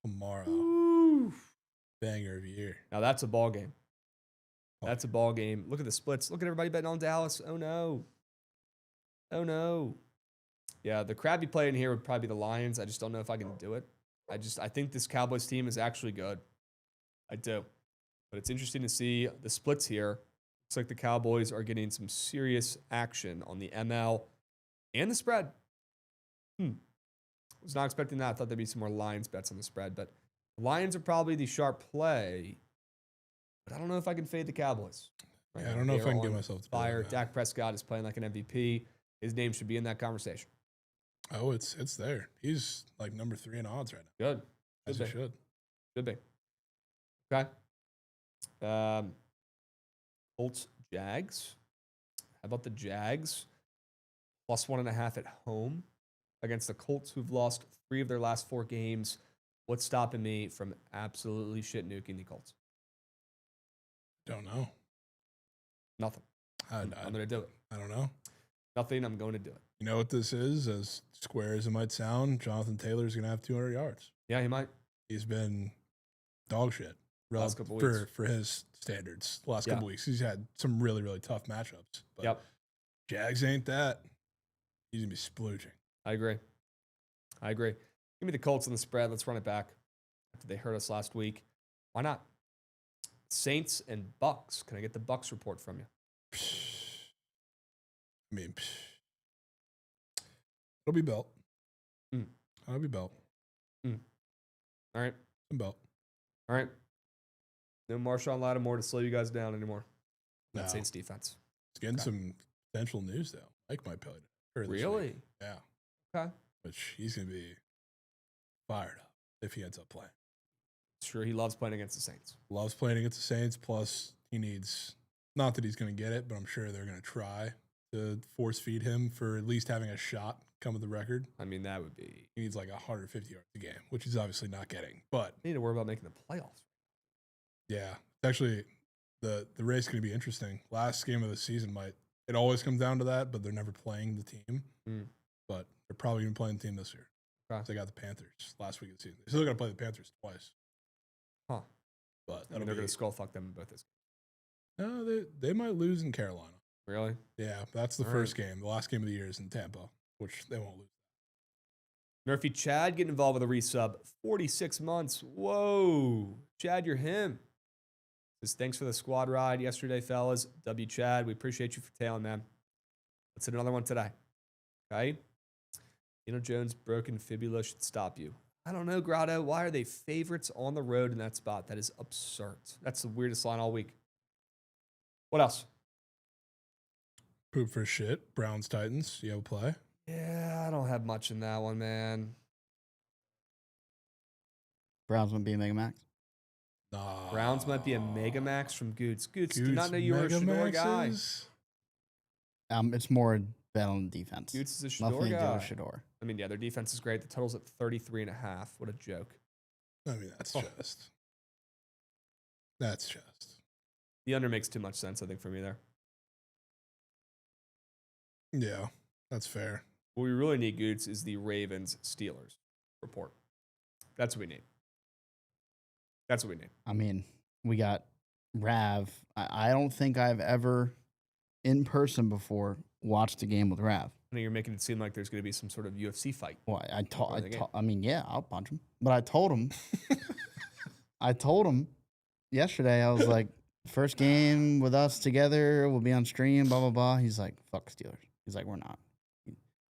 Tomorrow. Ooh. Banger of the year. Now that's a ball game. Oh. That's a ball game. Look at the splits. Look at everybody betting on Dallas. Oh no. Oh no. Yeah, the crabby play in here would probably be the Lions. I just don't know if I can do it. I think this Cowboys team is actually good. I do. But it's interesting to see the splits here. Looks like the Cowboys are getting some serious action on the ML and the spread. Was not expecting that. I thought there'd be some more Lions bets on the spread, but the Lions are probably the sharp play. But I don't know if I can fade the Cowboys. Yeah, I don't know if I can They're get on myself to fire. that. Dak Prescott is playing like an MVP. His name should be in that conversation. Oh, it's there. He's like number 3 in odds right now. Good. As he Should be. should. Should be. Okay. Colts, Jags. How about the Jags? +1.5 at home against the Colts, who've lost 3 of their last 4 games. What's stopping me from absolutely shit nuking the Colts? Don't know. Nothing. I'm going to do it. I don't know. Nothing. I'm going to do it. You know what this is? As square as it might sound, Jonathan Taylor's going to have 200 yards. Yeah, he might. He's been dog shit Last couple for his standards. The last couple weeks, he's had some really, really tough matchups. But Yep. Jags ain't that. He's going to be splooging. I agree. Give me the Colts on the spread. Let's run it back. After they hurt us last week. Why not? Saints and Bucks. Can I get the Bucks report from you? I mean, it'll be belt. Mm. It'll be belt. All right. Some belt. All right. No Marshawn Lattimore to slow you guys down anymore. That No. Saints defense. It's getting Okay. some potential news, though. Mike might play this Really? week. Yeah. Okay. Which he's going to be fired up if he ends up playing. Sure, he loves playing against the Saints. Loves playing against the Saints. Plus, he needs, not that he's going to get it, but I'm sure they're going to try to force feed him for at least having a shot come with the record. I mean, that would be. He needs like 150 yards a game, which he's obviously not getting. But They need to worry about making the playoffs. yeah, it's actually The race is going to be interesting. Last game of the season it always comes down to that, but they're never playing the team. But they're probably going to be playing the team this year. Okay. They got the Panthers last week of the season. They're still going to play the Panthers twice. Huh. But they're going to skull fuck them in both this. No, they might lose in Carolina. Really? Yeah, that's the first game. The last game of the year is in Tampa, which they won't lose. Murphy Chad getting involved with a resub. 46 months. Whoa. Chad, you're him. Says, thanks for the squad ride yesterday, fellas. W. Chad, we appreciate you for tailing, man. Let's hit another one today. Okay? Jones' broken fibula should stop you. I don't know, Grotto. Why are they favorites on the road in that spot? That is absurd. That's the weirdest line all week. What else? Poop for shit. Browns Titans. You have a play? Yeah, I don't have much in that one, man. Browns might be a Mega Max. Nah. Browns might be a Mega Max from Goots. Goots, do not know you were a Shador guy. It's more bet on defense. Goots is a Shador Nothing guy. to do with Shador. I mean, yeah, their defense is great. The total's at 33.5. What a joke. I mean, that's just. That's just. The under makes too much sense, I think, for me there. Yeah, that's fair. What we really need, Goots, is the Ravens-Steelers report. That's what we need. That's what we need. I mean, we got Rav. I don't think I've ever, in person before, watched a game with Rav. I know you're making it seem like there's going to be some sort of UFC fight. Well, I mean, yeah, I'll punch him. But I told him yesterday, I was like, first game with us together, we'll be on stream, blah, blah, blah. He's like, fuck Steelers. He's like, we're not.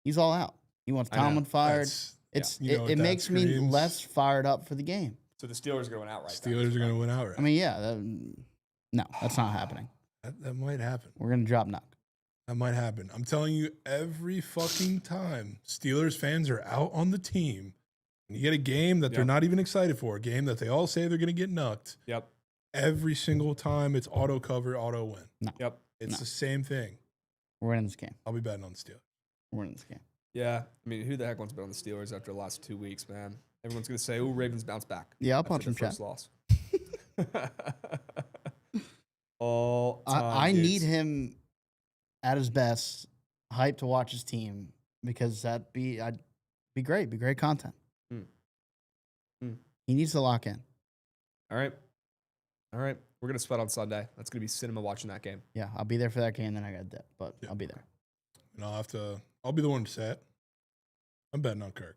He's all out. He wants Tomlin fired. It makes me less fired up for the game. So the Steelers are going to win outright. Steelers are going to win outright. I mean, yeah. No, that's not happening. That might happen. We're going to drop knock. That might happen. I'm telling you, every fucking time Steelers fans are out on the team, and you get a game that they're not even excited for, a game that they all say they're going to get knocked. Yep. Every single time it's auto cover, auto win. No. Yep. It's the same thing. We're winning this game. I'll be betting on the Steelers. We're winning this game. Yeah. I mean, who the heck wants to bet on the Steelers after the last 2 weeks, man? Everyone's going to say, oh, Ravens bounce back. Yeah, I'll punch him, first chat. loss. All time, I need him at his best, hyped to watch his team, because I'd be great. Be great content. He needs to lock in. All right. We're going to sweat on Sunday. That's going to be cinema watching that game. Yeah, I'll be there for that game, then I got to dip, but I'll be there. And I'll be the one to say it. I'm betting on Kirk.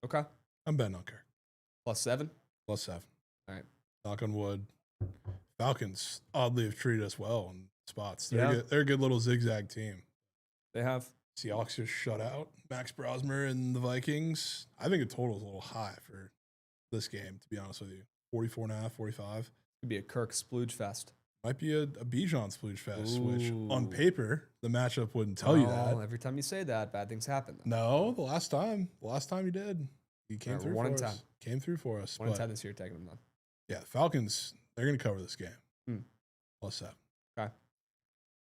Okay. I'm betting on Kirk. +7? +7. All right. Knock on wood. Falcons oddly have treated us well in spots. They're a good little zigzag team. They have. Seahawks just shut out Max Brosmer and the Vikings. I think the total is a little high for this game, to be honest with you. 44.5, 45. Could be a Kirk splooge fest. Might be a Bijan splooge fest, which Ooh. on paper, the matchup wouldn't tell you that. Every time you say that, bad things happen. Though. No, the last time you did. He came through 1 for in us. 10. Came through for us. 1 in 10 this year, taking them down. Yeah, Falcons, they're going to cover this game. +7. Okay.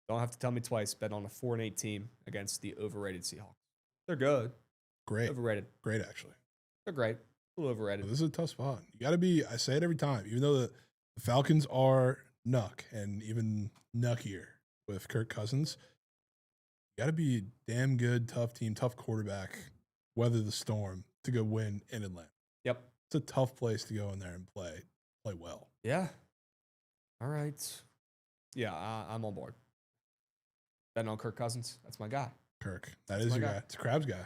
Don't have to tell me twice. Bet on a 4-8 team against the overrated Seahawks. They're good. Great. Overrated. Great, actually. They're great. A little overrated. But this is a tough spot. You got to be, I say it every time, even though the Falcons are nuck and even nuckier with Kirk Cousins, you got to be a damn good, tough team, tough quarterback, weather the storm to go win in Atlanta. Yep. It's a tough place to go in there and play well. Yeah. All right. Yeah, I'm on board. Betting on Kirk Cousins. That's my guy. Kirk. That's your guy. It's a Krabs guy.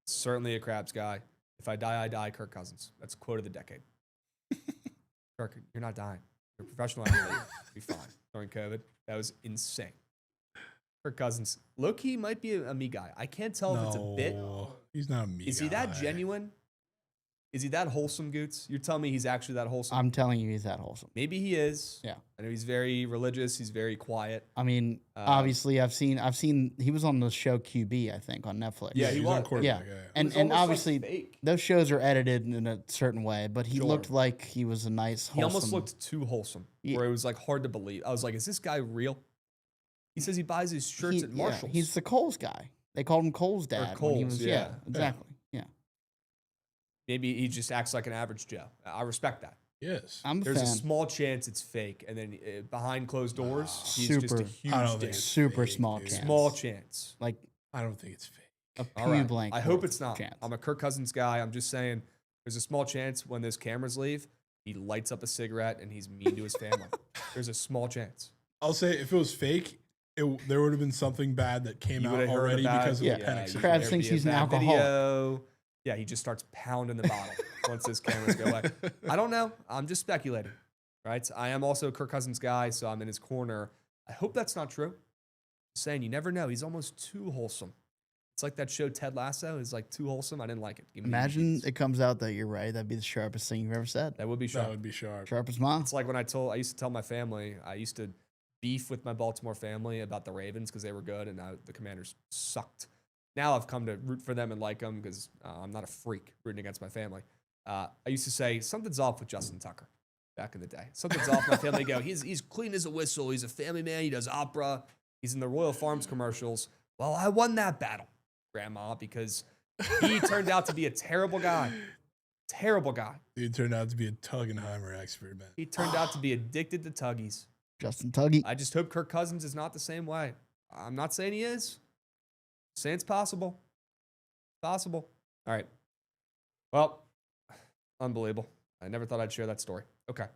Certainly a Krabs guy. If I die, I die. Kirk Cousins. That's quote of the decade. Kirk, you're not dying. You're a professional athlete. Be fine. During COVID, that was insane. Kirk Cousins, low-key might be a me guy. I can't tell if it's a bit. He's not a me Is guy. he that genuine? Is he that wholesome, Goots? You're telling me he's actually that wholesome? I'm telling you, he's that wholesome. Maybe he is. Yeah. I know he's very religious. He's very quiet. I mean, obviously, I've seen he was on the show QB, I think, on Netflix. Yeah, he was on quarterback. Yeah. Yeah. And obviously, fake. those shows are edited in a certain way, but he Sure. looked like he was a nice, wholesome. He almost looked too wholesome, where it was like hard to believe. I was like, is this guy real? He says he buys his shirts at Marshalls. Yeah, he's the Coles guy. They called him Coles dad. Coles, when he was, yeah. exactly. Yeah. Maybe he just acts like an average Joe. I respect that. Yes. I'm a There's fan. a small chance it's fake, and then behind closed doors, he's just a Super. huge I don't think dick. it's Super fake, small dude. chance. Small chance. Like I don't think it's fake. a All pea right. blank. I hope worth it's not. Chance. I'm a Kirk Cousins guy. I'm just saying there's a small chance when those cameras leave, he lights up a cigarette and he's mean to his family. There's a small chance. I'll say if it was fake, there would have been something bad that came You out would have heard already about because of Yeah. the Penix Krabs situation. thinks he's an alcoholic. Video. Yeah, he just starts pounding the bottle once his cameras go away. I don't know. I'm just speculating, right? I am also a Kirk Cousins guy, so I'm in his corner. I hope that's not true. Saying you never know. He's almost too wholesome. It's like that show Ted Lasso is like too wholesome. I didn't like it. Give me the Imagine heebie-jeebies. it comes out that you're right. That'd be the sharpest thing you've ever said. That would be That sharp. would be sharp. Sharp as mom. It's like when I used to tell my family, I used to beef with my Baltimore family about the Ravens because they were good and the Commanders sucked. Now I've come to root for them and like them because I'm not a freak rooting against my family. I used to say something's off with Justin Tucker back in the day. Something's off. My family go, he's clean as a whistle. He's a family man. He does opera. He's in the Royal Farms commercials. Well, I won that battle, Grandma, because he turned out to be a terrible guy. Terrible guy. Dude turned out to be a Tuggenheimer expert, man. He turned out to be addicted to Tuggies. Justin Tuggy. I just hope Kirk Cousins is not the same way. I'm not saying he is. I'm saying it's possible. Possible. All right. Well, unbelievable. I never thought I'd share that story. Okay.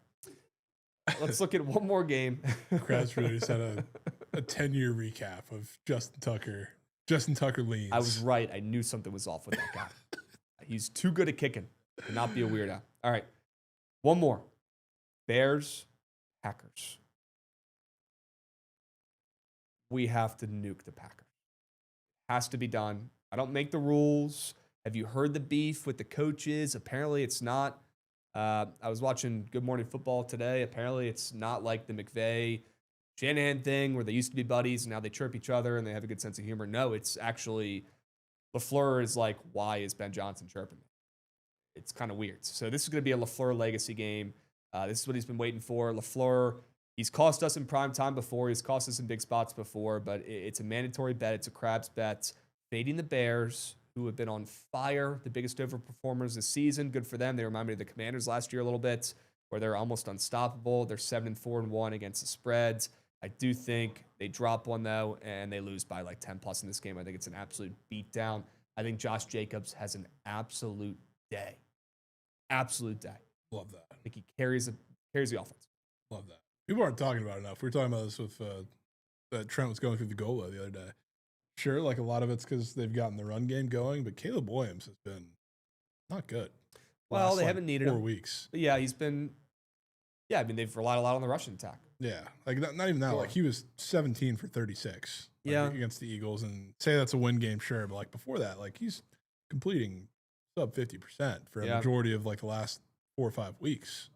Let's look at one more game. Krabs really just had a 10-year recap of Justin Tucker. Justin Tucker leans. I was right. I knew something was off with that guy. He's too good at kicking to not be a weirdo. All right. One more. Bears, Packers. We have to nuke the Packers. Has to be done. I don't make the rules. Have you heard the beef with the coaches? Apparently, it's not. I was watching Good Morning Football today. Apparently, it's not like the McVay Shanahan thing where they used to be buddies and now they chirp each other and they have a good sense of humor. No, it's actually LaFleur is like, why is Ben Johnson chirping me? It's kind of weird. So this is going to be a LaFleur legacy game. This is what he's been waiting for. LaFleur, he's cost us in prime time before. He's cost us in big spots before, but it's a mandatory bet. It's a Krabs bet. Fading the Bears, who have been on fire, the biggest overperformers this season. Good for them. They remind me of the Commanders last year a little bit, where they're almost unstoppable. They're 7-4-1 against the spreads. I do think they drop one, though, and they lose by like 10+ in this game. I think it's an absolute beatdown. I think Josh Jacobs has an absolute day. Absolute day. Love that. I think he carries the offense. Love that. People aren't talking about it enough. We were talking about this with that Trent was going through the goal line the other day. Sure, like a lot of it's because they've gotten the run game going, but Caleb Williams has been not good. Well, Last, they haven't needed 4 him. weeks. But yeah, he's been. Yeah, I mean, they've relied a lot on the rushing attack. Yeah, like not even that. Sure. Like he was 17 for 36. Like, Yeah. against the Eagles, and say that's a win game, sure, but like before that, like he's completing sub 50% for a majority of like the last 4 or 5 weeks.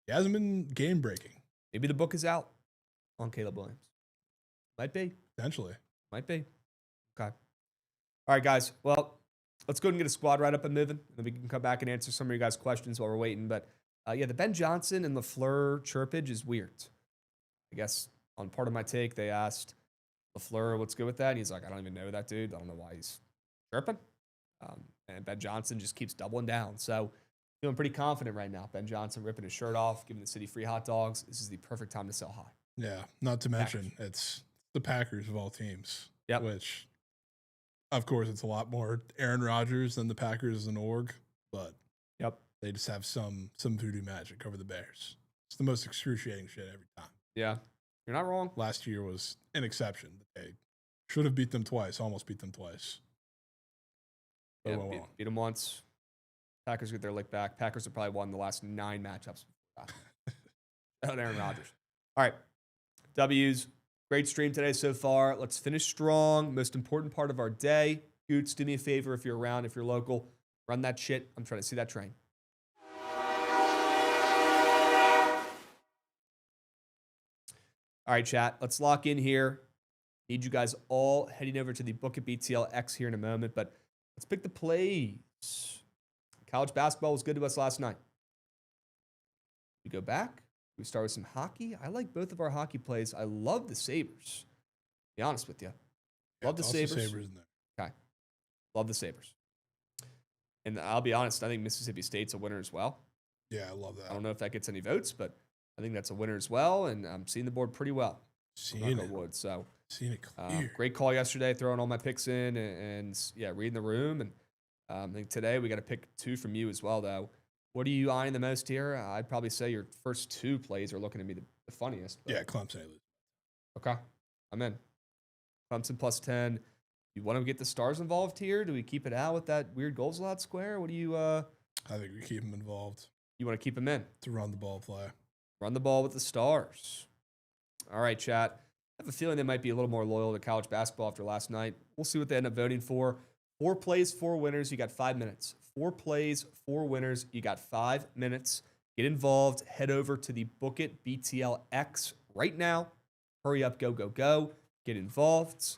He hasn't been game breaking. Maybe the book is out on Caleb Williams. Might be. Potentially. Might be. Okay. All right, guys. Well, let's go ahead and get a squad right up and moving, and then we can come back and answer some of your guys' questions while we're waiting. But yeah, the Ben Johnson and LaFleur chirpage is weird. I guess on part of my take, they asked LaFleur what's good with that, and he's like, I don't even know that dude. I don't know why he's chirping. And Ben Johnson just keeps doubling down. So feeling pretty confident right now. Ben Johnson ripping his shirt off, giving the city free hot dogs. This is the perfect time to sell high. Yeah, not to mention it's the Packers of all teams. Yep. Which, of course, it's a lot more Aaron Rodgers than the Packers as an org, but Yep. they just have some voodoo magic over the Bears. It's the most excruciating shit every time. Yeah. You're not wrong. Last year was an exception. They should have beat them twice, almost beat them twice. But Yeah, went wrong. beat them once. Packers get their lick back. Packers have probably won the last 9 matchups. Without Aaron Rodgers. All right. W's. Great stream today so far. Let's finish strong. Most important part of our day. Goots, do me a favor if you're around, if you're local. Run that shit. I'm trying to see that train. All right, chat. Let's lock in here. Need you guys all heading over to the Bookit BTL X here in a moment, but let's pick the plays. College basketball was good to us last night. We go back. We start with some hockey. I like both of our hockey plays. I love the Sabres. To be honest with you. Love the Toss Sabres. Sabres in there. Okay. Love the Sabres. And I'll be honest, I think Mississippi State's a winner as well. Yeah, I love that. I don't know if that gets any votes, but I think that's a winner as well. And I'm seeing the board pretty well. Seeing it. Wood, so Seeing it clear. great call yesterday, throwing all my picks in and yeah, reading the room. And I think today we got to pick 2 from you as well, though. What are you eyeing the most here? I'd probably say your first 2 plays are looking to be the funniest. But. Yeah, Clemson. Okay, I'm in. Clemson plus 10. You want to get the stars involved here? Do we keep it out with that weird goals allowed square? What do you? I think we keep them involved. You want to keep them in? To run the ball play. Run the ball with the stars. All right, chat. I have a feeling they might be a little more loyal to college basketball after last night. We'll see what they end up voting for. 4 plays, 4 winners. You got 5 minutes. 4 plays, 4 winners. You got 5 minutes. Get involved. Head over to the Bookit BTL X right now. Hurry up, go, go, go. Get involved.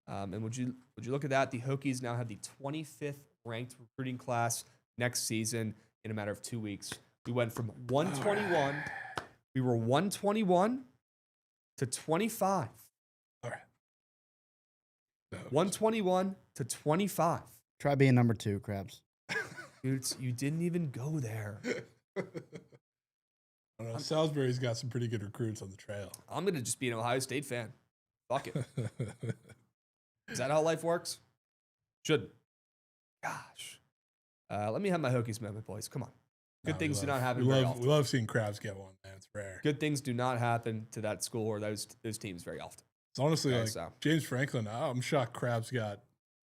And would you look at that? The Hokies now have the 25th ranked recruiting class next season in a matter of 2 weeks. We went from 121. We were 121 to 25. All right. No. 121 to 25. Try being number 2, Krabs. Dude, you didn't even go there. I don't know. Salisbury's got some pretty good recruits on the trail. I'm going to just be an Ohio State fan. Fuck it. Is that how life works? Should. Gosh. Let me have my Hokies moment, boys. Come on. Good things do not happen very often. We love seeing Krabs get one, man. It's rare. Good things do not happen to that school or those teams very often. It's honestly James Franklin. I'm shocked Krabs got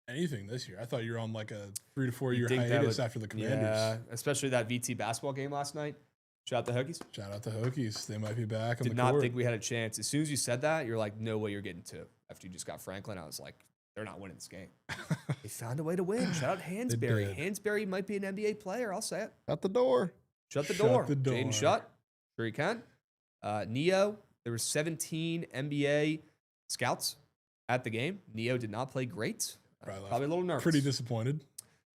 anything this year. I thought you were on like a 3 to 4 year hiatus after the Commanders. Yeah, especially that VT basketball game last night. Shout out the Hokies. Shout out the Hokies. They might be back. Did not think we had a chance. As soon as you said that, you're like, no way you're getting 2. After you just got Franklin, I was like, they're not winning this game. They found a way to win. Shout out Hansberry. Hansberry might be an NBA player. I'll say it. Shut the door. Shut the door. Jaden shut. Sure you can. Neo, there were 17 NBA scouts at the game. Neo did not play great. Probably a little nervous. Pretty disappointed.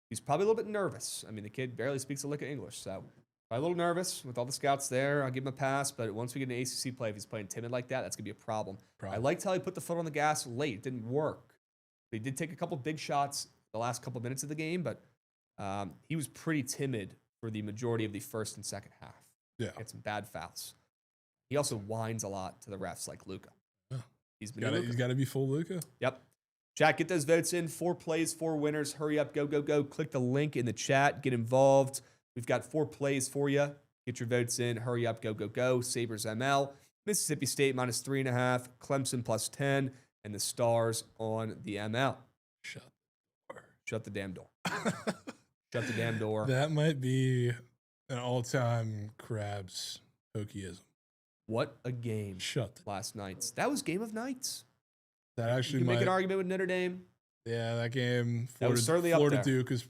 He's probably a little bit nervous. I mean, the kid barely speaks a lick of English, so probably a little nervous with all the scouts there. I'll give him a pass, but once we get an ACC play, if he's playing timid like that, that's going to be a problem. I liked how he put the foot on the gas late. It didn't work. He did take a couple big shots the last couple minutes of the game, but he was pretty timid for the majority of the first and second half. Yeah. Had some bad fouls. He also whines a lot to the refs like Luka. Yeah. He's got to be full Luka. Yep. Chat, get those votes in. 4 plays, 4 winners. Hurry up, go, go, go. Click the link in the chat. Get involved. We've got 4 plays for you. Get your votes in. Hurry up, go, go, go. Sabres ML. Mississippi State minus 3.5. Clemson plus 10. And the stars on the ML. Shut the damn door. Shut the damn door. That might be an all-time Krabs Hokiism. What a game. Last night's. That was game of nights. That actually you can make an argument with Notre Dame. Yeah, that game. That was certainly up there. Florida Duke is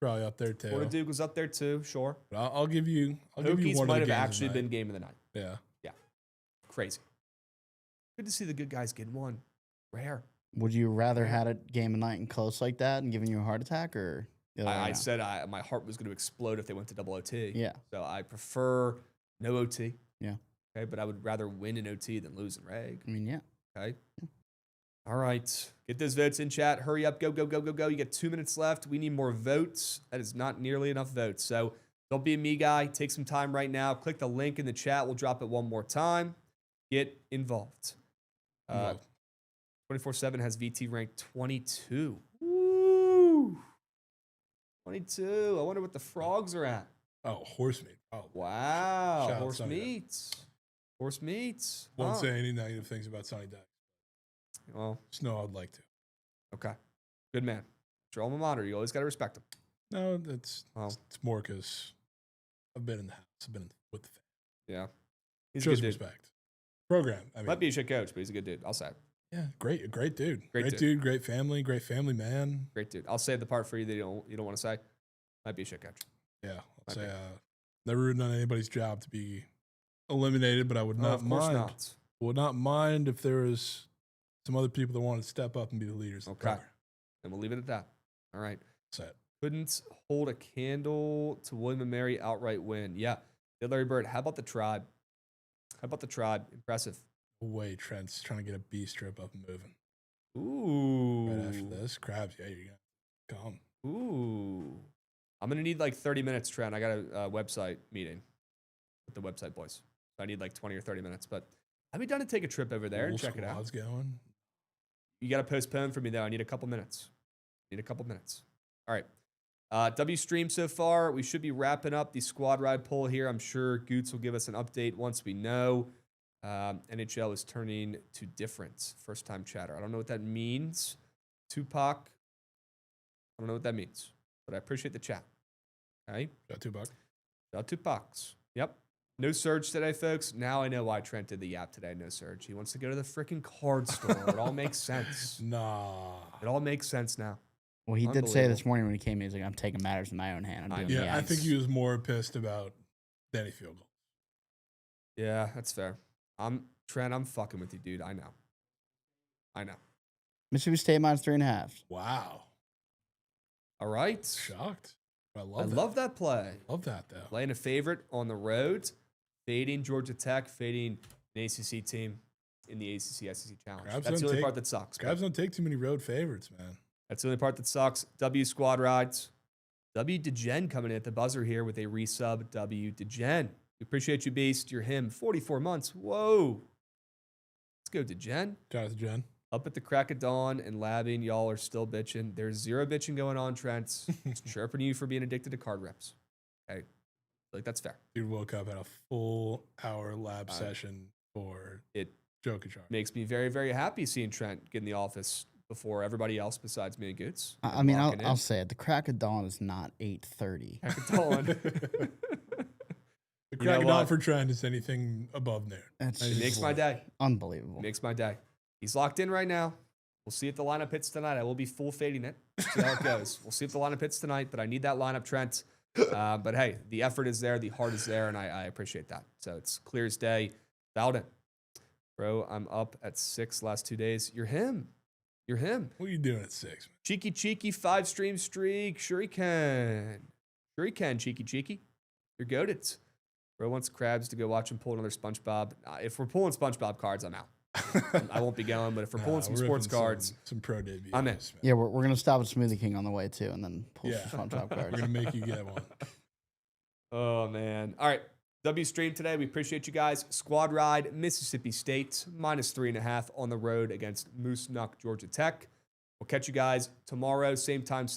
probably up there too. Florida Duke was up there too, sure. But I'll give you. Hokies one might of the have games actually been game of the night. Yeah. Yeah. Crazy. Good to see the good guys get one. Rare. Would you rather had a game of night and close like that and giving you a heart attack, or? I said my heart was going to explode if they went to double OT. Yeah. So I prefer no OT. Yeah. Okay, but I would rather win in OT than lose in reg. I mean, yeah. Okay. Yeah. All right. Get those votes in chat. Hurry up. Go, go, go, go, go. You got 2 minutes left. We need more votes. That is not nearly enough votes. So don't be a me guy. Take some time right now. Click the link in the chat. We'll drop it one more time. Get involved. 24/7 has VT ranked 22. Woo! 22. I wonder what the frogs are at. Oh, horse meat. Oh, wow. Horse meats. Horse meats. Won't say any negative things about Sonny Dykes. Well, just know I'd like to. Okay. Good man. It's your alma mater. You always got to respect him. No, it's more because I've been in the house. I've been with the family. Yeah. He's Shows a good dude. Respect. Program. I mean, might be a shit coach, but he's a good dude. I'll say it. Yeah, great dude. Great dude, great family man. Great dude. I'll save the part for you that you don't want to say. Might be a shit coach. Yeah, I'll say never rooting on anybody's job to be eliminated, but I would not mind. Would not mind if there was some other people that wanted to step up and be the leaders. Okay, and we'll leave it at that. All right. Set. Couldn't hold a candle to William & Mary outright win. Yeah, did Larry Bird. How about the Tribe? Impressive. Way Trent's trying to get a B strip up and moving. Ooh. Right after this, Krabs. Yeah, you're gonna come. Ooh. I'm going to need like 30 minutes, Trent. I got a website meeting with the website boys. So I need like 20 or 30 minutes. But I'd be done to take a trip over there and check it out. Squad's going. You got to postpone for me, though. I need a couple minutes. All right. W stream so far. We should be wrapping up the squad ride poll here. I'm sure Goots will give us an update once we know. NHL is turning to difference. First time chatter. I don't know what that means. Tupac. I don't know what that means, but I appreciate the chat. Okay. Got Tupac. Got Tupacs. Yep. No Surge today, folks. Now I know why Trent did the yap today. No Surge. He wants to go to the freaking card store. It all makes sense. Nah. It all makes sense now. Well, he did say this morning when he came in, he's like, I'm taking matters in my own hand. I'm doing I think he was more pissed about Danny field goal. Yeah, that's fair. Trent, I'm fucking with you, dude. I know. Mississippi State -3.5. Wow. All right. Shocked. I love that play. Love that, though. Playing a favorite on the road, fading Georgia Tech, fading an ACC team in the ACC SEC Challenge. That's the only part that sucks. Krabs don't take too many road favorites, man. That's the only part that sucks. W squad rides. W DeGen coming in at the buzzer here with a resub. W DeGen. We appreciate you, Beast. You're him. 44 months. Whoa. Let's go, DeGen. Shout out to Jen. Up at the crack of dawn and labbing. Y'all are still bitching. There's zero bitching going on, Trent. It's chirping you for being addicted to card reps. Okay. Like, that's fair. Dude woke up, had a full hour lab session for Jokic. Makes me very, very happy seeing Trent get in the office before everybody else besides me and Goots. I mean, I'll say it. The crack of dawn is not 8:30. Crack of dawn. The crack of dawn for Trent is anything above noon. It makes my day. Unbelievable. Makes my day. He's locked in right now. We'll see if the lineup hits tonight. I will be full fading it. See how it goes. We'll see if the lineup hits tonight, but I need that lineup, Trent. But hey, the effort is there, the heart is there, and I appreciate that. So it's clear as day. Bowden. Bro, I'm up at 6 last 2 days. You're him. You're him. What are you doing at 6? Cheeky 5-stream streak. Sure he can. Sure he can, cheeky. You're goated. Bro wants Krabs to go watch him pull another SpongeBob. If we're pulling SpongeBob cards, I'm out. I won't be going, but if we're pulling some sports cards, some pro debuts, I'm in. Yeah, we're going to stop at Smoothie King on the way, too, and then pull some SpongeBob cards. We're going to make you get one. Oh, man. All right. W stream today. We appreciate you guys. Squad ride, Mississippi State, -3.5 on the road against Moose Knuck, Georgia Tech. We'll catch you guys tomorrow, same time, same